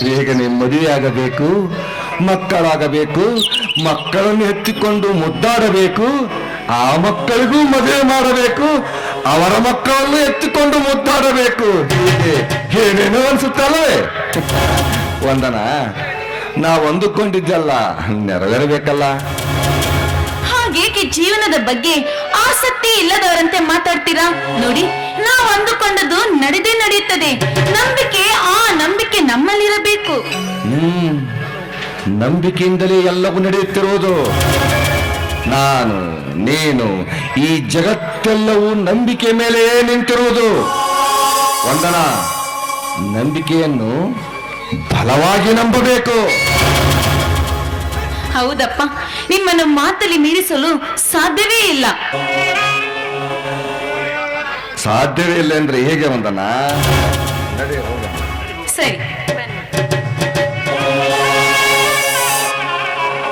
Speaker 2: ಬೇಗನೆ ಮದುವೆ ಆಗಬೇಕು, ಮಕ್ಕಳಾಗಬೇಕು, ಮಕ್ಕಳನ್ನು ಎತ್ತಿಕೊಂಡು ಮುದ್ದಾಡಬೇಕು, ಆ ಮಕ್ಕಳಿಗೂ ಮದುವೆ ಮಾಡಬೇಕು, ಅವರ ಮಕ್ಕಳನ್ನು ಎತ್ತಿಕೊಂಡು ಮುದ್ದಾಡಬೇಕು. ಹೀಗೆ ಏನೇನೋ ಅನ್ಸುತ್ತಲ್ಲವೇ? ವಂದನಾ, ನಾವು ಅಂದುಕೊಂಡಿದ್ದಲ್ಲ ನೆರವೇರಬೇಕಲ್ಲ.
Speaker 3: ಹಾಗೇಕೆ ಜೀವನದ ಬಗ್ಗೆ ಆಸಕ್ತಿ ಇಲ್ಲದವರಂತೆ ಮಾತಾಡ್ತೀರಾ? ನೋಡಿ, ನಾವು ಅಂದುಕೊಂಡದ್ದು ನಡೆದೇ ನಡೆಯುತ್ತದೆ. ನಂಬಿಕೆ, ಆ ನಂಬಿಕೆ ನಮ್ಮಲ್ಲಿರಬೇಕು.
Speaker 2: ನಂಬಿಕೆಯಿಂದಲೇ ಎಲ್ಲವೂ ನಡೆಯುತ್ತಿರುವುದು. ನಾನು, ನೀನು, ಈ ಜಗತ್ತೆಲ್ಲವೂ ನಂಬಿಕೆ ಮೇಲೆ ನಿಂತಿರುವುದು. ವಂದನಾ, ನಂಬಿಕೆಯನ್ನು ಬಲವಾಗಿ ನಂಬಬೇಕು.
Speaker 3: ಹೌದಪ್ಪ, ನಿಮ್ಮನ್ನು ಮಾತಲ್ಲಿ ಮೀರಿಸಲು ಸಾಧ್ಯವೇ ಇಲ್ಲ.
Speaker 2: ಸಾಧ್ಯವೇ ಇಲ್ಲ ಅಂದ್ರೆ ಹೇಗೆ ವಂದನಾ? ನಡೆ ಹೋಗೋಣ.
Speaker 3: ಸರಿ.